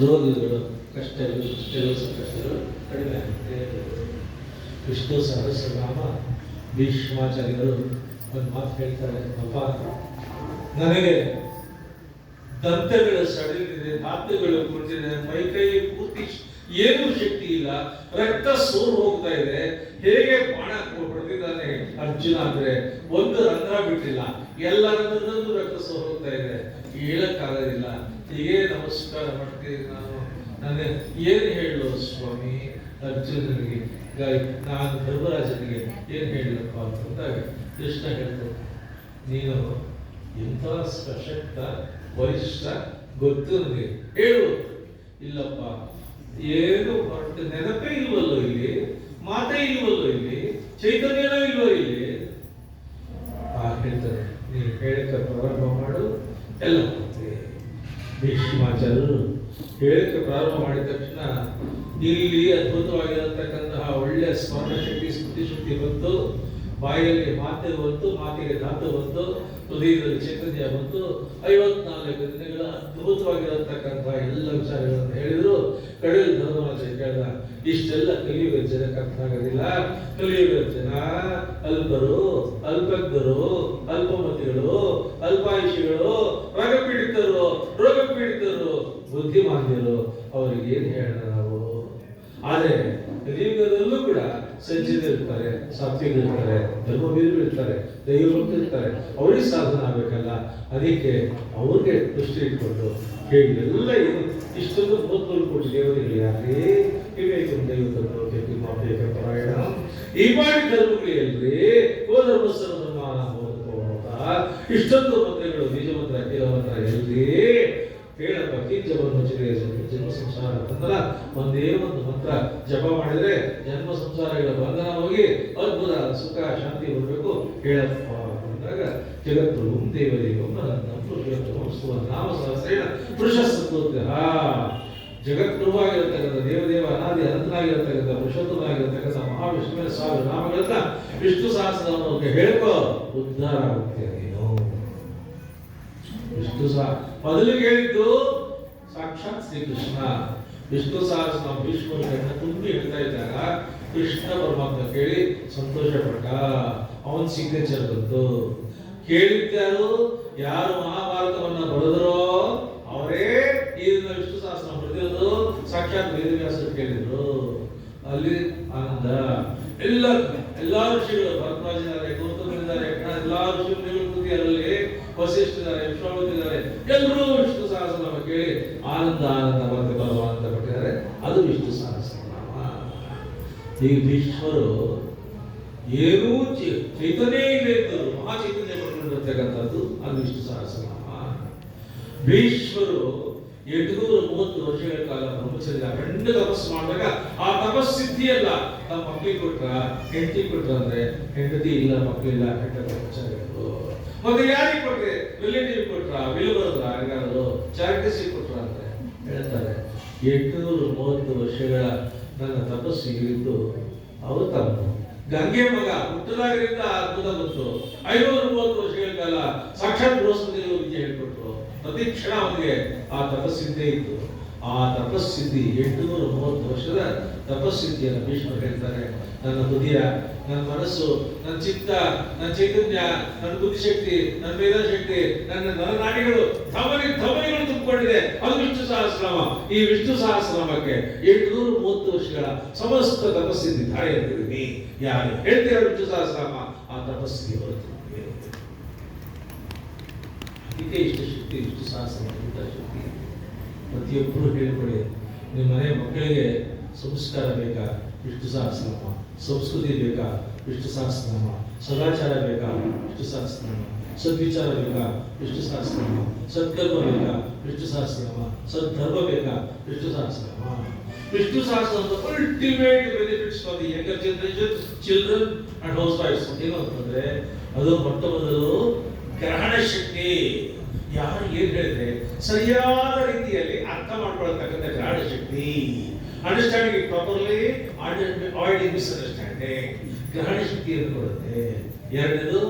S1: ರೋಗಗಳು, ಕಷ್ಟಗಳು, ಸಂಕಷ್ಟಗಳು ಕಡಿಮೆ ಆಗುತ್ತೆ. ವಿಷ್ಣು ಸಹಸ್ರನಾಮ ಭೀಷ್ಮಾಚಾರ್ಯರು ಒಂದು ಮಾತು ಹೇಳ್ತಾರೆ. ಅಪ್ಪ, ನನಗೆ ದಂತಗಳು ಸಡಿಲಿದೆ, ದಾಂತಗಳು ಕುಂಟಿದೆ, ಮೈಕೈ ಪೂರ್ತಿ ಏನೂ ಶಕ್ತಿ ಇಲ್ಲ, ರಕ್ತ ಸೋರು ಹೋಗ್ತಾ ಇದೆ. ಹೇಗೆ ಬಾಣ ಹೊಡೆದಿದ್ದಾನೆ ಅರ್ಜುನ ಅಂದ್ರೆ ಒಂದು ರಂಧ್ರ ಬಿಟ್ಟಿಲ್ಲ, ಎಲ್ಲ ರಂಧ್ರದಲ್ಲೂ ರಕ್ತ ಸೋರು ಹೋಗ್ತಾ ಇದೆ. ಹೇಳಕ್ಕಾಗೋದಿಲ್ಲ. ಹೀಗೆ ನಮಸ್ಕಾರ ಮಾಡ್ತೀನಿ ನಾನು. ನಾನು ಏನು ಹೇಳು ಸ್ವಾಮಿ ಅರ್ಜುನನಿಗೆ, ನಾನು ಧರ್ಮರಾಜನಿಗೆ ಏನು ಹೇಳಪ್ಪ ಅಂತಂದಾಗ ಕೃಷ್ಣ ಹೇಳ್ತಾರೆ, ನೀನು ಎಂಥ ಸಶಕ್ತ ವರಿಷ್ಠ ಗೊತ್ತು ನನಗೆ, ಹೇಳು. ಇಲ್ಲಪ್ಪ, ಏನು ಹೊರಟು ನೆನಪೇ ಇಲ್ವಲ್ಲೋ ಇಲ್ಲಿ, ಮಾತೇ ಇಲ್ವಲ್ಲೋ ಇಲ್ಲಿ, ಚೈತನ್ಯನೂ ಇಲ್ವೋ ಇಲ್ಲಿ. ಹೇಳ್ತಾರೆ, ನೀನು ಹೇಳಕ್ಕೆ ಪ್ರಾರಂಭ ಮಾಡು, ಎಲ್ಲ ಮಾಡ್ತೇವೆ. ಭೀಷ್ಮಾಚಾರ್ಯರು ಹೇಳಕ್ಕೆ ಪ್ರಾರಂಭ ಮಾಡಿದ ತಕ್ಷಣ ಇಲ್ಲಿ ಅದ್ಭುತವಾಗಿರತಕ್ಕಂತಹ ಒಳ್ಳೆಯ ಸ್ಮರಣ ಶಕ್ತಿ, ಸ್ಮೃತಿ ಶಕ್ತಿ ಬಂತು. ಬಾಯಲ್ಲಿ ಮಾತೆ ಬಂತು, ಮಾತಿಗೆ ಧಾತು ಬಂತು, ಹೃದಯದಲ್ಲಿ ಚೈತನ್ಯ ಬಂತು. 54 ದಿನಗಳ ಅದ್ಭುತವಾಗಿರತಕ್ಕಂತಹ ಎಲ್ಲ ವಿಚಾರಗಳನ್ನು ಹೇಳಿದ್ರು. ಕಡೆಯಲ್ಲಿ ಧರ್ಮರಾಜ ಕೇಳಿದ, ಇಷ್ಟೆಲ್ಲ ಕಲಿಯುಗ ಜನಕ್ಕೆ ಅರ್ಥ ಆಗೋದಿಲ್ಲ. ಕಲಿಯುಗ ಜನ ಅಲ್ಪರು, ಅಲ್ಪಜ್ಞರು, ಅಲ್ಪಮತಿಗಳು, ಅಲ್ಪಾಯುಷಿಗಳು, ರೋಗ ಪೀಡಿತರು, ಬುದ್ಧಿಮಾನ್ಯರು. ಅವರಿಗೆ ಏನು ಹೇಳೋಣ ನಾವು? ಆದರೆ ಕಲಿಯುಗದಲ್ಲೂ ಕೂಡ ಸಜ್ಜನಿರ್ತಾರೆ, ಸಾತ್ವಿಕರಿರ್ತಾರೆ, ಧರ್ಮವೀರರಿರ್ತಾರೆ, ದೈವಭಕ್ತರಿರ್ತಾರೆ. ಅವರಿಗೆ ಸಾಧನ ಆಗಬೇಕಲ್ಲ. ಅದಕ್ಕೆ ಅವ್ರಿಗೆ ದೃಷ್ಟಿ ಇಟ್ಕೊಂಡು ಹೇಳಿ ಎಲ್ಲ ಏನು ಇಷ್ಟೊಂದು 33 ಕೋಟಿ ದೇವರಿಗೆ ಯಾರೇ ವಿವೇಕ ದೈವಕ್ಕೆ ಪರಾಯಣ ಈ ಮಾಡಿ ಧರ್ಮಗಳಲ್ರಿ ಓ ಧರ್ಮಸ್ಥಳ ಧರ್ಮಾನ ಇಷ್ಟೊಂದು ಮಂತ್ರಗಳು, ಬೀಜ ಮಂತ್ರ, ಕೇಳ ಮಂತ್ರ ಎಲ್ರಿ ಹೇಳಪ್ಪ. ಕಿಂಚವನ್ನು ಜನ್ಮ ಸಂಸಾರ ಬಂಧನ, ಒಂದೇ ಒಂದು ಮಂತ್ರ ಜಪ ಮಾಡಿದ್ರೆ ಜನ್ಮ ಸಂಸಾರಗಳ ಬಂಧನ ಹೋಗಿ ಅದ್ಭುತ ಸುಖ ಶಾಂತಿ ಬರಬೇಕು ಹೇಳಪ್ಪ ಅಂದಾಗ ಜಗತ್ತು ದೇವರಿಗೆ ನಾಮ ಸಹಸ್ರೇಣ ಪುರುಷ ಸತ್ವೋತ್ತರ. ಜಗತ್ಪ್ರಭುವಾಗಿರತಕ್ಕಂಥ ದೇವದೇವ ಅನಾದಿ ಅನಂತನಾಗಿರತಕ್ಕಂಥ ಪುರುಷೋತ್ತಮನಾಗಿರತಕ್ಕಂಥ ಮಹಾವಿಷ್ಣುವಿನ 1000 ನಾಮಗಳನ್ನ ವಿಷ್ಣು ಸಹಸ್ರನಾಮಕ್ಕೆ ಹೇಳ್ಕೋ, ಉದ್ಧಾರ ಆಗುತ್ತೆ ನೀನು. ವಿಷ್ಣು ಸಹ ಮೊದಲಿಗೆ ಹೇಳಿದ್ದು ಸಾಕ್ಷಾತ್ ಶ್ರೀಕೃಷ್ಣ. ವಿಷ್ಣು ಸಹಸ್ರನಾಮ ಭೀಷ್ಮರು ಕಣ್ಣ ತುಂಬಿ ಹೇಳ್ತಾ ಇದ್ದಾಗ ಕೃಷ್ಣ ಪರಮಾತ್ಮ ಕೇಳಿ ಸಂತೋಷ ಪಟ್ಟ. ಅವನ್ ಸಿಗ್ನೇಚರ್ ಬಂತು. ಕೇಳಿದ್ಯಾರು? ಯಾರು ಮಹಾಭಾರತವನ್ನ ಬರೆದರೋ ಅವರೇ ಇದನ್ನ ವಿಷ್ಣು ಸಹಸ್ರನಾಮ ಬರೆದಿರೋದು. ಸಾಕ್ಷಾತ್ ವೇದವ್ಯಾಸರು ಕೇಳಿದ್ರು. ಅಲ್ಲಿ ಆನಂದ. ಎಲ್ಲ ಋಷಿಗಳು ಭರದ್ವಾಜಿದ್ದಾರೆ, ಗೌತಮರಿದ್ದಾರೆ, ಎಲ್ಲಾ ಋಷಿಗಳು ಕೂತಿಯಲ್ಲಿ ವಸಿಷ್ಠಿದ್ದಾರೆ, ವಿಶ್ವಾಮಿತ್ರಿದ್ದಾರೆ, ಎಲ್ಲರೂ ವಿಷ್ಣು ಸಹಸ್ರನಾಮ ಕೇಳಿ ಆನಂದ ಮತ್ತೆ ಭಗವಂತ ಪಟ್ಟಿದ್ದಾರೆ. ಅದು ವಿಷ್ಣು ಸಹಸ್ರನಾಮ. ಈ ಭೀಷ್ಮರು ಏನೂ ಚೈತನ್ಯ ಇದೆ ಇದ್ದರು, ಮಹಾಚೈತನ್ಯ ಪಟ್ಟಿರ್ತಕ್ಕಂಥದ್ದು ಅದು ವಿಷ್ಣು ಸಹಸ್ರನಾಮ. ಭೀಷ್ಮರು 830 ವರ್ಷಗಳ ಕಾಲ ಬ್ರಹ್ಮಚರ್ಯ ಗಂಡ ತಪಸ್ಸು ಮಾಡಿದಾಗ ಆ ತಪಸ್ಸಿದ್ಧಿಯಲ್ಲ ನಮ್ಮ ಮಕ್ಕಳಿಗೆ ಕೊಟ್ರ, ಹೆಂಡತಿ ಕೊಟ್ರ ಅಂದ್ರೆ ಹೆಂಡತಿ ಇಲ್ಲ, ಮಕ್ಕಳಿಲ್ಲ, ಹೆಂಡ ಬ್ರಹ್ಮಚಾರಿಗಳು. ಮತ್ತೆ ಯಾರಿಗೆ ಕೊಟ್ರೆ? ರಿಲೇಟಿವ್ ಕೊಟ್ರ, ಬಿಲ್ ಬರೋದ್ರ, ಯಾರಿಗಾದ್ರು ಚಾರಿಟೀಸ್ ಕೊಟ್ರ ಅಂತ ಹೇಳ್ತಾರೆ. 830 ವರ್ಷಗಳ ನನ್ನ ತಪಸ್ಸು ಇರಿದ್ದು ಅವರು ತಮ್ಮ ಗಂಗೆ ಮಗ ಹುಟ್ಟದಾಗರಿಂದ ಅದ್ಭುತ ಬಂತು. 530 ವರ್ಷಗಳ ಕಾಲ ಸಾಕ್ಷಾತ್ ಬೃಹಸ್ಪತಿಗಳು ವಿದ್ಯೆ ಹೇಳ್ಕೊಟ್ರು. ಪ್ರತಿ ಕ್ಷಣ ಅವನಿಗೆ ಆ ತಪಸ್ಸಿದ್ದೇ ಇತ್ತು. ಆ ತಪಸ್ಸಿದ್ಧಿ 830 ವರ್ಷದ ತಪಸ್ಸಿದ್ಧಿಯನ್ನು ಭೀಷ್ಮರು ಹೇಳ್ತಾರೆ. ನನ್ನ ಹೃದಯ, ನನ್ನ ಮನಸ್ಸು, ನನ್ನ ಚಿತ್ತ, ನನ್ನ ಚೈತನ್ಯ, ನನ್ನ ಬುದ್ಧಿಶಕ್ತಿ, ನನ್ನ ಮೇಧಾಶಕ್ತಿ, ನನ್ನ ನರನಾಡಿಗಳು ಧಮನಿಗಳು ತುಂಬಿಕೊಂಡಿದೆ. ಅದು ವಿಷ್ಣು ಸಹಸ್ರನಾಮ. ಈ ವಿಷ್ಣು ಸಹಸ್ರನಾಮಕ್ಕೆ 830 ವರ್ಷಗಳ ಸಮಸ್ತ ತಪಸ್ಸಿದ್ಧಿ ಧಾರೆ ಅಂತಿದ್ದೀನಿ. ಯಾರು ಹೇಳ್ತೀರ ವಿಷ್ಣು ಸಹಸ್ರನಾಮ ಆ ತಪಸ್ಸಿಗೆ ಹೊರತು ಅದಕ್ಕೆ ಇಷ್ಟು ಶಕ್ತಿ, ವಿಷ್ಣು ಸಹಸ್ರನಾಮ ಇಂಥ ಶಕ್ತಿ. ಪ್ರತಿಯೊಬ್ಬರು ಹೇಳ್ಕೊಳ್ಳಿ, ನಿಮ್ಮ ಮನೆ ಮಕ್ಕಳಿಗೆ ಸಂಸ್ಕಾರ ಬೇಕಾ? ವಿಷ್ಣು ಸಹಸ್ರನಾಮ. ಸಂಸ್ಕೃತಿ ಬೇಕಾ? ವಿಷ್ಣು ಸಹಸ್ರನಾಮ. ಸದಾಚಾರ ಬೇಕಾ? ವಿಷ್ಣು ಸಹಸ್ರನಾಮ. ಸದ್ವಿಚಾರ ಬೇಕಾ? ವಿಷ್ಣು ಸಹಸ್ರನಾಮ. ಸತ್ಕರ್ಮ ಬೇಕಾ? ವಿಷ್ಣು ಸಹಸ್ರನಾಮ. ಸದ್ಧರ್ಮ ಬೇಕಾ? ವಿಷ್ಣು ಸಹಸ್ರನಾಮ. ವಿಷ್ಣು ಸಹಸ್ರನಾಮದ ultimate benefits for the younger generation, children and ಹೌಸ್ ವೈಫ್ಸ್ ಏನು ಅಂತಂದ್ರೆ ಅದು ಮೊಟ್ಟ ಮೊದಲು ಗ್ರಹಣ ಶಕ್ತಿ. ಯಾರು ಏನ್ ಹೇಳಿದ್ರೆ ಸರಿಯಾದ ರೀತಿಯಲ್ಲಿ ಅರ್ಥ ಮಾಡ್ಕೊಳ್ತಕ್ಕಂಥ ಗ್ರಹಣ ಶಕ್ತಿ. Understanding it properly, avoiding misunderstanding. ಗ್ರಹಣ ಶಕ್ತಿಯನ್ನು ಕೊಡುತ್ತೆ. ಎರಡನೇದು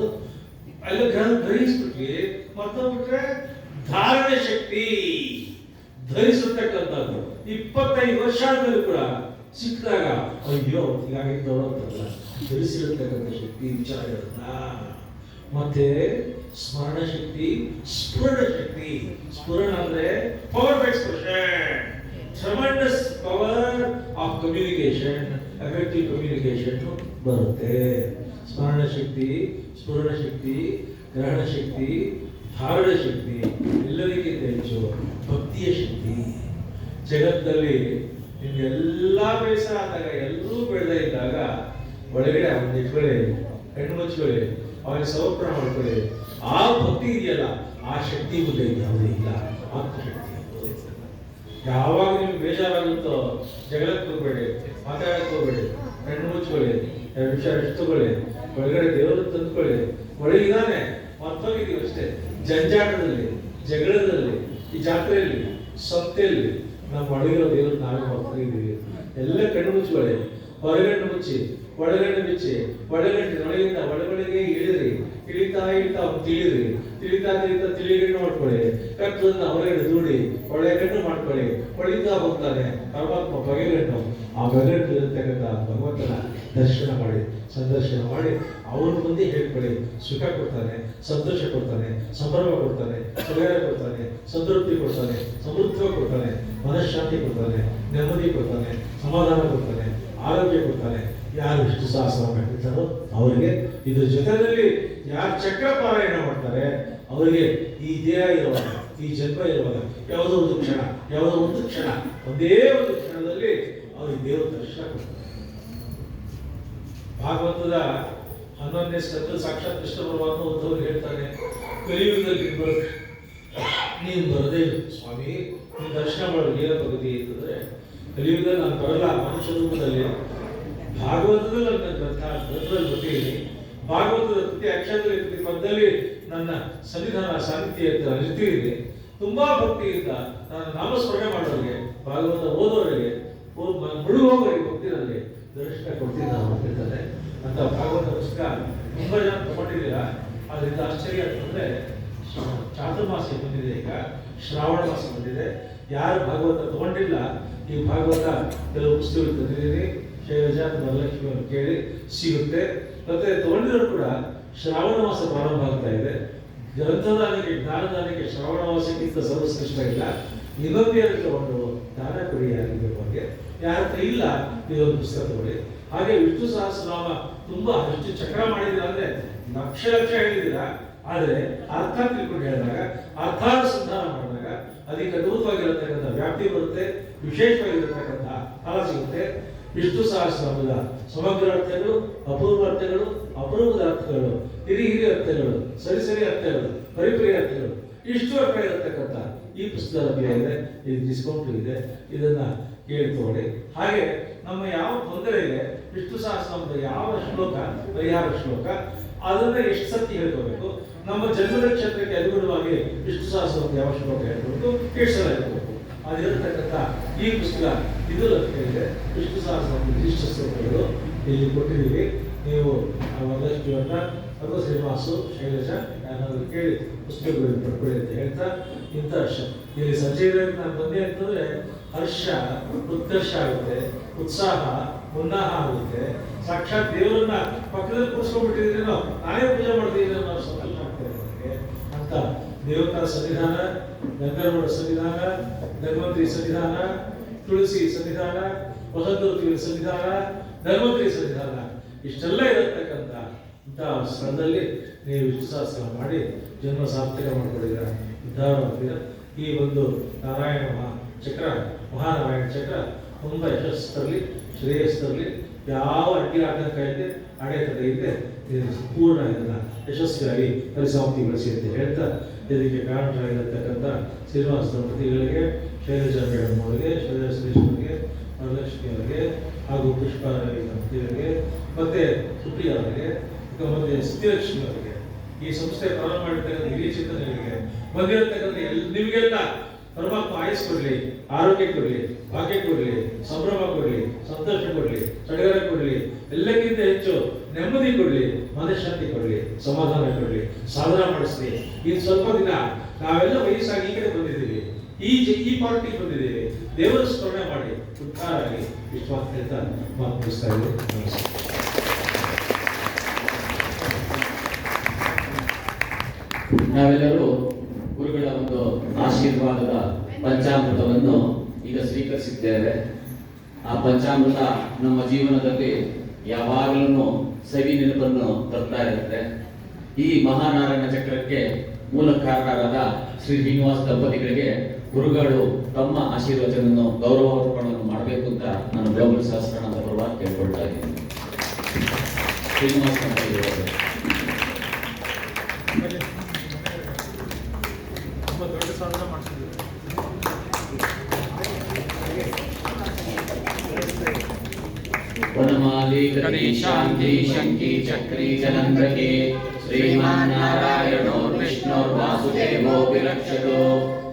S1: ಅಲ್ಲಿ ಗ್ರಹಿಸ್ಬಿಟ್ವಿ, ಮರ್ತೋಗ್ಬಿಟ್ರೆ ಧಾರಣೆ ಶಕ್ತಿ. ಧರಿಸತಕ್ಕಂಥದ್ದು 25 ವರ್ಷ ಆದ್ಮೇಲೆ ಕೂಡ ಸಿಕ್ಕಿದಾಗ ಅಯ್ಯೋ ಹೀಗಾಗಿ ತಗೊಳ್ಳೋಂತಲ್ಲ, ಧರಿಸಿರತಕ್ಕಂಥ ಶಕ್ತಿ ವಿಚಾರಗಳನ್ನ. ಮತ್ತೆ ಸ್ಮರಣ ಶಕ್ತಿ, ಸ್ಫುರಣ ಶಕ್ತಿ. ಸ್ಫುರಣ ಅಂದ್ರೆ power of expression, tremendous power of communication, effective communication ಬರುತ್ತೆ. ಸ್ಮರಣ ಶಕ್ತಿ, ಸ್ಫುರಣ ಶಕ್ತಿ, ಗ್ರಹಣ ಶಕ್ತಿ, ಧಾರಣ ಶಕ್ತಿ, ಎಲ್ಲರಿಗಿಂತ ಹೆಚ್ಚು ಭಕ್ತಿಯ ಶಕ್ತಿ. ಜಗತ್ತಲ್ಲಿ ನಿಮ್ಗೆಲ್ಲ ಬೇಸರ ಆದಾಗ, ಎಲ್ಲರೂ ಬೆಳೆದ ಇದ್ದಾಗ ಒಳಗಡೆ ಅವನ್ನ ಇಟ್ಕೊಳ್ಳಿ, ಹೆಣ್ಣು ಮುಚ್ಕೊಳ್ಳಿ, ಅವನಿಗೆ ಸಮರ್ಪಣೆ ಮಾಡ್ಕೊಳ್ಳಿ. ಆ ಭಕ್ತಿ ಇದೆಯಲ್ಲ, ಆ ಶಕ್ತಿ ಮುಂದೆ ಯಾವುದೇ ಇಲ್ಲ. ಆತ್ಮಶಕ್ತಿ. ಯಾವಾಗ ನಿಮ್ಗೆ ಬೇಜಾರಾಗುತ್ತೋ ಜಗಳಕ್ಕೆ ಹೋಗ್ಬೇಡಿ, ಮಾತಾಡಕ್ಕೆ ಹೋಗ್ಬೇಡಿ, ಹೆಣ್ಣು ಮುಚ್ಕೊಳ್ಳಿ, 2 ನಿಮಿಷ ರೆಸ್ಟ್ ತಗೊಳ್ಳಿ, ಒಳಗಡೆ ದೇವರು ತಂದ್ಕೊಳ್ಳಿ. ಒಳಗಿದಾನೆ, ಮರ್ತೋಗಿದ್ದೀವಿ ಅಷ್ಟೇ. ಜಂಜಾಟದಲ್ಲಿ, ಜಗಳದಲ್ಲಿ, ಈ ಜಾತ್ರೆಯಲ್ಲಿ, ಸಂತೆಯಲ್ಲಿ ನಮ್ಮ ಒಳಗಿರೋ ದೇವರು ನಾವೇ ಮರ್ತೋಗಿದ್ದೀವಿ. ಎಲ್ಲ ಕಣ್ಣು ಮುಚ್ಕೊಳ್ಳಿ, ಹೊರಗಣ್ಣು ಮುಚ್ಚಿ, ಒಳಗಣ್ಣು ಬಿಚ್ಚಿ, ಒಳಗಿಂದ ಒಳಗಡೆಗೆ ಇಳಿದ್ರಿ, ಇಳಿತಾ ತಿಳಿದ್ರಿ, ತಿಳಿತಾ ತಿಳಿಗಣ್ಣು ಮಾಡ್ಕೊಳ್ಳಿ, ಕತ್ತನ್ನ ಹೊರಗಡೆ ದೂಡಿ ಒಳಗಣ್ಣು ಮಾಡ್ಕೊಳ್ಳಿ. ಹೊಳಿತಾ ಹೋಗ್ತಾನೆ ಪರಮಾತ್ಮ ಬಗೆಗಣ್ಣು. ಆ ಬಗೆಗಣ್ಣು ಇರತಕ್ಕಂಥ ಭಗವಂತನ ದರ್ಶನ ಮಾಡಿ, ಸಂದರ್ಶನ ಮಾಡಿ, ಅವ್ರ ಮುಂದೆ ಹೇಳ್ಕೊಳ್ಳಿ. ಸುಖ ಕೊಡ್ತಾನೆ, ಸಂತೋಷ ಕೊಡ್ತಾನೆ, ಸಂಭ್ರಮ ಕೊಡ್ತಾನೆ, ಸಲಹೆ ಕೊಡ್ತಾನೆ, ಸಂತೃಪ್ತಿ ಕೊಡ್ತಾನೆ, ಸಮೃದ್ಧ ಕೊಡ್ತಾನೆ, ಮನಃಶಾಂತಿ ಕೊಡ್ತಾನೆ, ನೆಮ್ಮದಿ ಕೊಡ್ತಾನೆ, ಸಮಾಧಾನ ಕೊಡ್ತಾನೆ, ಆರೋಗ್ಯ ಕೊಡ್ತಾನೆ. ಯಾರು ವಿಷ್ಣು ಸಹಸ್ರನಾಮ ಹೇಳ್ತಾರೋ ಅವರಿಗೆ, ಇದ್ರ ಜೊತೆಯಲ್ಲಿ ಯಾರು ಚಕ್ರ ಪಾರಾಯಣ ಮಾಡ್ತಾರೆ ಅವರಿಗೆ ಈ ದೇಹ ಇರುವಾಗ, ಈ ಜನ್ಮ ಇರುವಾಗ ಯಾವುದೋ ಒಂದು ಕ್ಷಣ, ಒಂದೇ ಒಂದು ಕ್ಷಣದಲ್ಲಿ ಅವರಿಗೆ ದೇವರ ದರ್ಶನ ಕೊಡ್ತಾರೆ. ಭಾಗವತದ 11ನೇ ಸ್ಕಂದ ಸಾಕ್ಷಾತ್ ಕೃಷ್ಣ ಪರಮಾತ್ಮ ಉದ್ಧವರಿಗೆ ಹೇಳ್ತಾನೆ, ಕಲಿಯುಗದಲ್ಲಿ ನೀನು ಬರದೇ ಇಲ್ಲ ಸ್ವಾಮಿ, ನೀನು ದರ್ಶನ ಮಾಡೋದು ಏನಪ್ಪ ಗತಿ ಅಂತಂದ್ರೆ, ಕಲಿಯುಗದಲ್ಲಿ ನಾನು ಬರಲ್ಲ ಮನುಷ್ಯ ರೂಪದಲ್ಲಿ. ಭಾಗವತದಲ್ಲಿ ನನ್ನ ಗ್ರಂಥದಲ್ಲಿ ಬರ್ತೀನಿ, ಭಾಗವತದ ಪ್ರತಿ ಅಕ್ಷರದಲ್ಲಿ ಪ್ರತಿ ಪದದಲ್ಲಿ ನನ್ನ ಸನ್ನಿಧಾನ ಸಾನ್ನಿಧ್ಯ ಇರ್ತೀನಿ. ತುಂಬಾ ಭಕ್ತಿಯಿಂದ ನಾನು ನಾಮಸ್ಮರಣೆ ಮಾಡೋರಿಗೆ, ಭಾಗವತ ಓದೋರಿಗೆ, ಮುಳುಗೋವರಿಗೆ ಭಕ್ತಿನಲ್ಲಿ ದರ್ಶನ ಕೊಡ್ತೀನಿ ನಾನು ಹೇಳ್ತಾರೆ ಅಂತ. ಭಾಗವತ ಪುಸ್ತಕ ತುಂಬಾ ಜನ ತಗೊಂಡಿದ್ದೀರಾ. ಅದರಿಂದ ಆಶ್ಚರ್ಯ ಅಂತಂದ್ರೆ ಚಾತುರ್ಮಾಸ ಬಂದಿದೆ, ಈಗ ಶ್ರಾವಣ ಮಾಸ ಬಂದಿದೆ. ಯಾರು ಭಾಗವತ ತಗೊಂಡಿಲ್ಲ, ಈ ಭಾಗವತ ಕೆಲವು ಪುಸ್ತಕಗಳು ತಂದಿದ್ದೀನಿ, ಶೈಲಜ ವರಲಕ್ಷ್ಮಿ ಅವರು ಕೇಳಿ ಸಿಗುತ್ತೆ. ಮತ್ತೆ ತಗೊಂಡಿದ್ರು ಕೂಡ ಶ್ರಾವಣ ಮಾಸ ಪ್ರಾರಂಭ ಆಗ್ತಾ ಇದೆ. ಗ್ರಂಥದಾನಕ್ಕೆ ಜ್ಞಾನದಾನಕ್ಕೆ ಶ್ರಾವಣ ಮಾಸಕ್ಕಿಂತ ಸರ್ವಶ್ರೇಷ್ಠ ಇಲ್ಲ. ಇನ್ನೊಂದೇನು ತಗೊಂಡು ದಾನ ಕೊಡಿ ಯಾರಿಗೂ ಬಗ್ಗೆ, ಯಾರ ಹತ್ರ ಇಲ್ಲ ಇದೊಂದು ಪುಸ್ತಕ ತಗೊಳ್ಳಿ. ಹಾಗೆ ವಿಷ್ಣು ಸಹಸ್ರನಾಮ ತುಂಬಾ ಎಷ್ಟು ಚಕ್ರ ಮಾಡಿದ್ದೀರಾ ಅಂದ್ರೆ ಲಕ್ಷ ಹೇಳಿದ್ದೀರಾ, ಆದರೆ ಅರ್ಥ ತಿಳ್ಕೊಂಡು ಹೇಳಿದಾಗ ಅರ್ಥಾನುಸಂಧಾನ ಮಾಡಿದಾಗ ಅದಕ್ಕೆ ಅದ್ಭುತವಾಗಿರತಕ್ಕಂಥ ವ್ಯಾಪ್ತಿ ಬರುತ್ತೆ, ವಿಶೇಷವಾಗಿರತಕ್ಕಂಥ ಫಲ ಸಿಗುತ್ತೆ. ವಿಷ್ಣು ಸಹಸ್ರನಾಮದ ಸಮಗ್ರ ಅರ್ಥಗಳು, ಅಪೂರ್ವ ಅರ್ಥಗಳು, ಅಪರೂಪದ ಅರ್ಥಗಳು, ಹಿರಿಯ ಅರ್ಥಗಳು, ಸರಿ ಅರ್ಥಗಳು, ಪರಿಪರಿ ಅರ್ಥಗಳು, ಇಷ್ಟು ಅರ್ಥ ಇರತಕ್ಕಂಥ ಈ ಪುಸ್ತಕ ಲಭ್ಯ ಇದೆ. ಇದು ಡಿಸ್ಕೌಂಟ್ ಇದೆ, ಇದನ್ನ ಕೇಳಿ ತಗೊಳ್ಳಿ. ಹಾಗೆ ನಮ್ಮ ಯಾವ ತೊಂದರೆ ಇದೆ, ವಿಷ್ಣು ಸಹಸ್ರನಾಮದ ಯಾವ ಶ್ಲೋಕ ಪರಿಹಾರ ಶ್ಲೋಕ ಅದನ್ನ ಎಷ್ಟು ಸತಿ ಹೇಳ್ಕೋಬೇಕು, ನಮ್ಮ ಜನ್ಮ ನಕ್ಷತ್ರಕ್ಕೆ ಅನುಗುಣವಾಗಿ ವಿಷ್ಣು ಸಹಸ್ರನಾಮದ ಯಾವ ಶ್ಲೋಕ ಹೇಳ್ಬೇಕು, ಎಷ್ಟು ಸಲ ಹೇಳ್ಬೇಕು, ಅದಿರತಕ್ಕಂಥ ಈ ಪುಸ್ತಕ ಇದು ಲಭ್ಯ ಇದೆ. ವಿಷ್ಣು ಸಹಸ್ರನಾಮದ ವಿಶಿಷ್ಟ ಶ್ಲೋಕಗಳು ಇಲ್ಲಿ ಕೊಟ್ಟಿದ್ದೀವಿ. ನೀವು ವರಲಕ್ಷ್ಮಿಯವ್ರನ್ನ ಅಥವಾ ಶ್ರೀನಿವಾಸು ಶೈಲಜ ಯಾರಾದರೂ ಕೇಳಿ ಪುಸ್ತಕಗಳನ್ನು ಪಡ್ಕೊಳ್ಳಿ ಅಂತ ಹೇಳ್ತಾ, ಇಂಥ ಇಲ್ಲಿ ಸಂಜೆ ನಾನು ಬಂದೆ ಅಂತಂದ್ರೆ ಹರ್ಷ ಉತ್ಕರ್ಷ ಆಗುತ್ತೆ, ಉತ್ಸಾಹ ಉನ್ನಾಹ ಆಗುತ್ತೆ. ಸಾಕ್ಷಾತ್ ದೇವರನ್ನ ಪಕ್ಕದಲ್ಲಿ ಕೂರಿಸ್ಕೊಂಡ್ಬಿಟ್ಟಿದ್ದೀನೋ, ನಾನೇ ಪೂಜೆ ಮಾಡ್ತಿದ್ದೀನಿ ಅನ್ನೋ ಸಂಕಲ್ಪ ಆಗ್ತದೆ ನನಗೆ ಅಂತ. ದೇವತಾ ಸನ್ನಿಧಾನ, ಗಂಗರವರ ಸನ್ನಿಧಾನ, ಧನ್ವಂತರಿ ಸನ್ನಿಧಾನ, ತುಳಸಿ ಸನ್ನಿಧಾನ, ವಸಂತ ಸನ್ನಿಧಾನ, ಧನ್ವಂತರಿ ಸನ್ನಿಧಾನ, ಇಷ್ಟೆಲ್ಲ ಇರತಕ್ಕಂಥ ಇಂತಹ ಸ್ಥಳದಲ್ಲಿ ನೀವು ವಿಶ್ವಾಸ ಮಾಡಿ ಜನ್ಮ ಸಾರ್ಥಕ ಮಾಡಿಕೊಂಡಿದ್ದೀರ, ಉದ್ಧಾರವಾಗ್ತೀರ. ಈ ಒಂದು ನಾರಾಯಣ ಚಕ್ರ, ಮಹಾನಾರಾಯಣ ಚಕ್ರ ತುಂಬ ಯಶಸ್ಸಲ್ಲಿ ಶ್ರೇಯಸ್ಸಲ್ಲಿ ಯಾವ ಅಡ್ಡಿ ಆತಂಕ ಇದೆ, ಅಡೆತಡೆ ಇದೆ, ಪೂರ್ಣ ಇದನ್ನ ಯಶಸ್ವಿಯಾಗಿ ಪರಿಸಮಾಪ್ತಿಗೊಳಿಸಿ ಅಂತ ಹೇಳ್ತಾ, ಇದಕ್ಕೆ ಕಾರಣರಾಗಿರತಕ್ಕಂಥ ಶ್ರೀನಿವಾಸ ದಂಪತಿಗಳಿಗೆ, ಶೈಲಜಾ ಮೇಡಮ್ ಅವರಿಗೆ, ಶೈಲಜಾ ಸುರೇಶ್ ಅವರಿಗೆ, ವರಲಕ್ಷ್ಮಿ ಅವರಿಗೆ ಹಾಗೂ ಪುಷ್ಪಾರಾಣಿ ದಂಪತಿಗಳಿಗೆ, ಮತ್ತೆ ಸುಪ್ರಿಯಾ ಅವರಿಗೆ, ಮತ್ತೆ ಸತ್ಯಲಕ್ಷ್ಮಿ ಅವರಿಗೆ, ಈ ಸಂಸ್ಥೆ ಪ್ರಾರಂಭ ಮಾಡಿರ್ತಕ್ಕಂಥ ಹಿರಿಯ ಚಿಂತನೆಗಳಿಗೆ ಬಂದಿರತಕ್ಕಂಥ ನಿಮಗೆಲ್ಲ ಪರಮಾತ್ಮ ಆಯಸ್ ಕೊಡ್ಲಿ, ಆರೋಗ್ಯ ಕೊಡ್ಲಿ, ಭಾಗ್ಯ ಕೊಡ್ಲಿ, ಸಂಭ್ರಮ ಕೊಡ್ಲಿ, ಸಂತೋಷ ಕೊಡ್ಲಿ, ಸಡಗರ ಕೊಡ್ಲಿ, ಎಲ್ಲಕ್ಕಿಂತ ಹೆಚ್ಚು ನೆಮ್ಮದಿ ಕೊಡ್ಲಿ, ಮನಃಶಾಂತಿ ಕೊಡ್ಲಿ, ಸಮಾಧಾನ ಕೊಡ್ಲಿ, ಸಾಧನ ಮಾಡಿಸ್ಲಿ. ಈ ಸ್ವಲ್ಪ ದಿನ ನಾವೆಲ್ಲ ವಯಸ್ಸಾಗಿ ಈ ಕಡೆ ಬಂದಿದ್ದೀವಿ, ಈ ಪಾರ್ಟಿಗೆ ಬಂದಿದ್ದೀವಿ, ದೇವರ ಸ್ಮರಣೆ ಮಾಡಿ ಉದ್ಧಾರ ಆಗಿ ವಿಶ್ವಾಸ ಅಂತ ಮಾತು ಮುಗಿಸ್ತಾ ಇದ್ದೀವಿ.
S2: ನಾವೆಲ್ಲರೂ ಗುರುಗಳ ಒಂದು ಆಶೀರ್ವಾದದ ಪಂಚಾಮೃತವನ್ನು ಈಗ ಸ್ವೀಕರಿಸಿದ್ದೇವೆ. ಆ ಪಂಚಾಮೃತ ನಮ್ಮ ಜೀವನದಲ್ಲಿ ಯಾವಾಗಲೂ ಸವಿ ನೆನಪನ್ನು ತರ್ತಾ ಇರುತ್ತೆ. ಈ ಮಹಾನಾರಾಯಣ ಚಕ್ರಕ್ಕೆ ಮೂಲ ಕಾರಣರಾದ ಶ್ರೀ ಶ್ರೀನಿವಾಸ ದಂಪತಿಗಳಿಗೆ ಗುರುಗಳು ತಮ್ಮ ಆಶೀರ್ವಚನವನ್ನು ಗೌರವಾರ್ಪಣೆಯನ್ನು ಮಾಡಬೇಕು ಅಂತ ನಾನು ಗ್ಲೋಬಲ್ ಸಹಸ್ರನಾಮದ ಪರವಾಗಿ ಕೇಳ್ಕೊಳ್ತಾ ಇದ್ದೀನಿ. ಶ್ರೀನಿವಾಸ ದಂಪತಿಗಳು वनमाली शांति शंकी चक्री चनंद्रके श्रीमान्नारायणो विष्णुर्वासुदेवो विरक्षतो।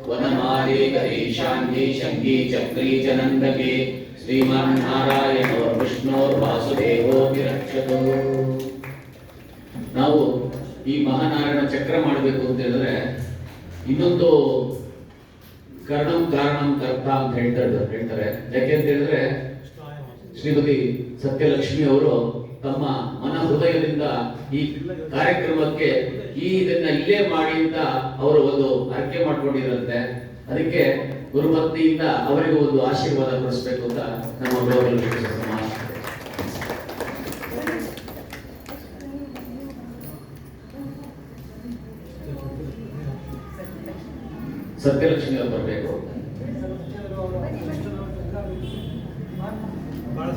S2: वनमाली शांति शंकी चक्री चनंद्रके श्रीमान्नारायणो विष्णुर्वासुदेवो विरक्षतो. ನಾವು ಈ ಮಹಾನಾರಾಯಣ ಚಕ್ರ ಮಾಡಬೇಕು ಅಂತ ಹೇಳಿದ್ರೆ ಇನ್ನೊಂದು ಕರ್ಣಂ ಕಾರಣಂ ಕರ್ತ ಅಂತ ಹೇಳ್ತಾರೆ. ಯಾಕೆ ಅಂತ ಹೇಳಿದ್ರೆ ಶ್ರೀಮತಿ ಸತ್ಯಲಕ್ಷ್ಮಿ ಅವರು ತಮ್ಮ ಮನ ಹೃದಯದಿಂದ ಈ ಕಾರ್ಯಕ್ರಮಕ್ಕೆ ಇದನ್ನ ಇಲ್ಲೇ ಮಾಡಿ ಅಂತ ಅವರು ಒಂದು ಅರ್ಕೆ ಮಾಡ್ಕೊಂಡಿರಂತೆ. ಅದಕ್ಕೆ ಗುರುಭಕ್ತಿಯಿಂದ ಅವರಿಗೆ ಒಂದು ಆಶೀರ್ವಾದ ಕೊಡಿಸ್ಬೇಕು ಅಂತ ನಮ್ಮ ಗ್ಲೋಬಲ್ ಸತ್ಯಲಕ್ಷ್ಮಿ ಅವರು ಬರಬೇಕು.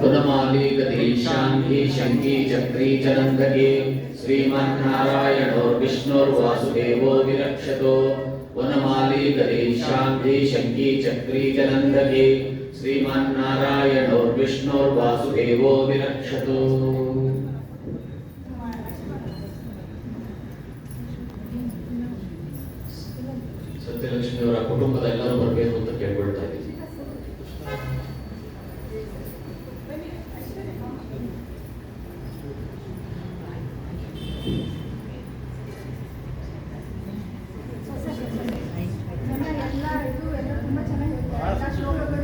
S2: वनमाली गति शांति शंकी चक्री चनंदके श्रीमान्नारायणो विष्णुर्वासुदेवो विरक्षतो. वनमाली गति शांति शंकी चक्री चनंदके श्रीमान्नारायणो विष्णुर्वासुदेवो विरक्षतो. ಸತ್ಯಲಕ್ಷ್ಮಿ ಅವರ ಕುಟುಂಬದ ಎಲ್ಲರೂ ಬರಬೇಕು ಅಂತ ಕೇಳ್ಕೊಳ್ತಾ ಇದ್ದೀವಿ.
S3: ಅರ್ಥ ಶ್ಲೋಕ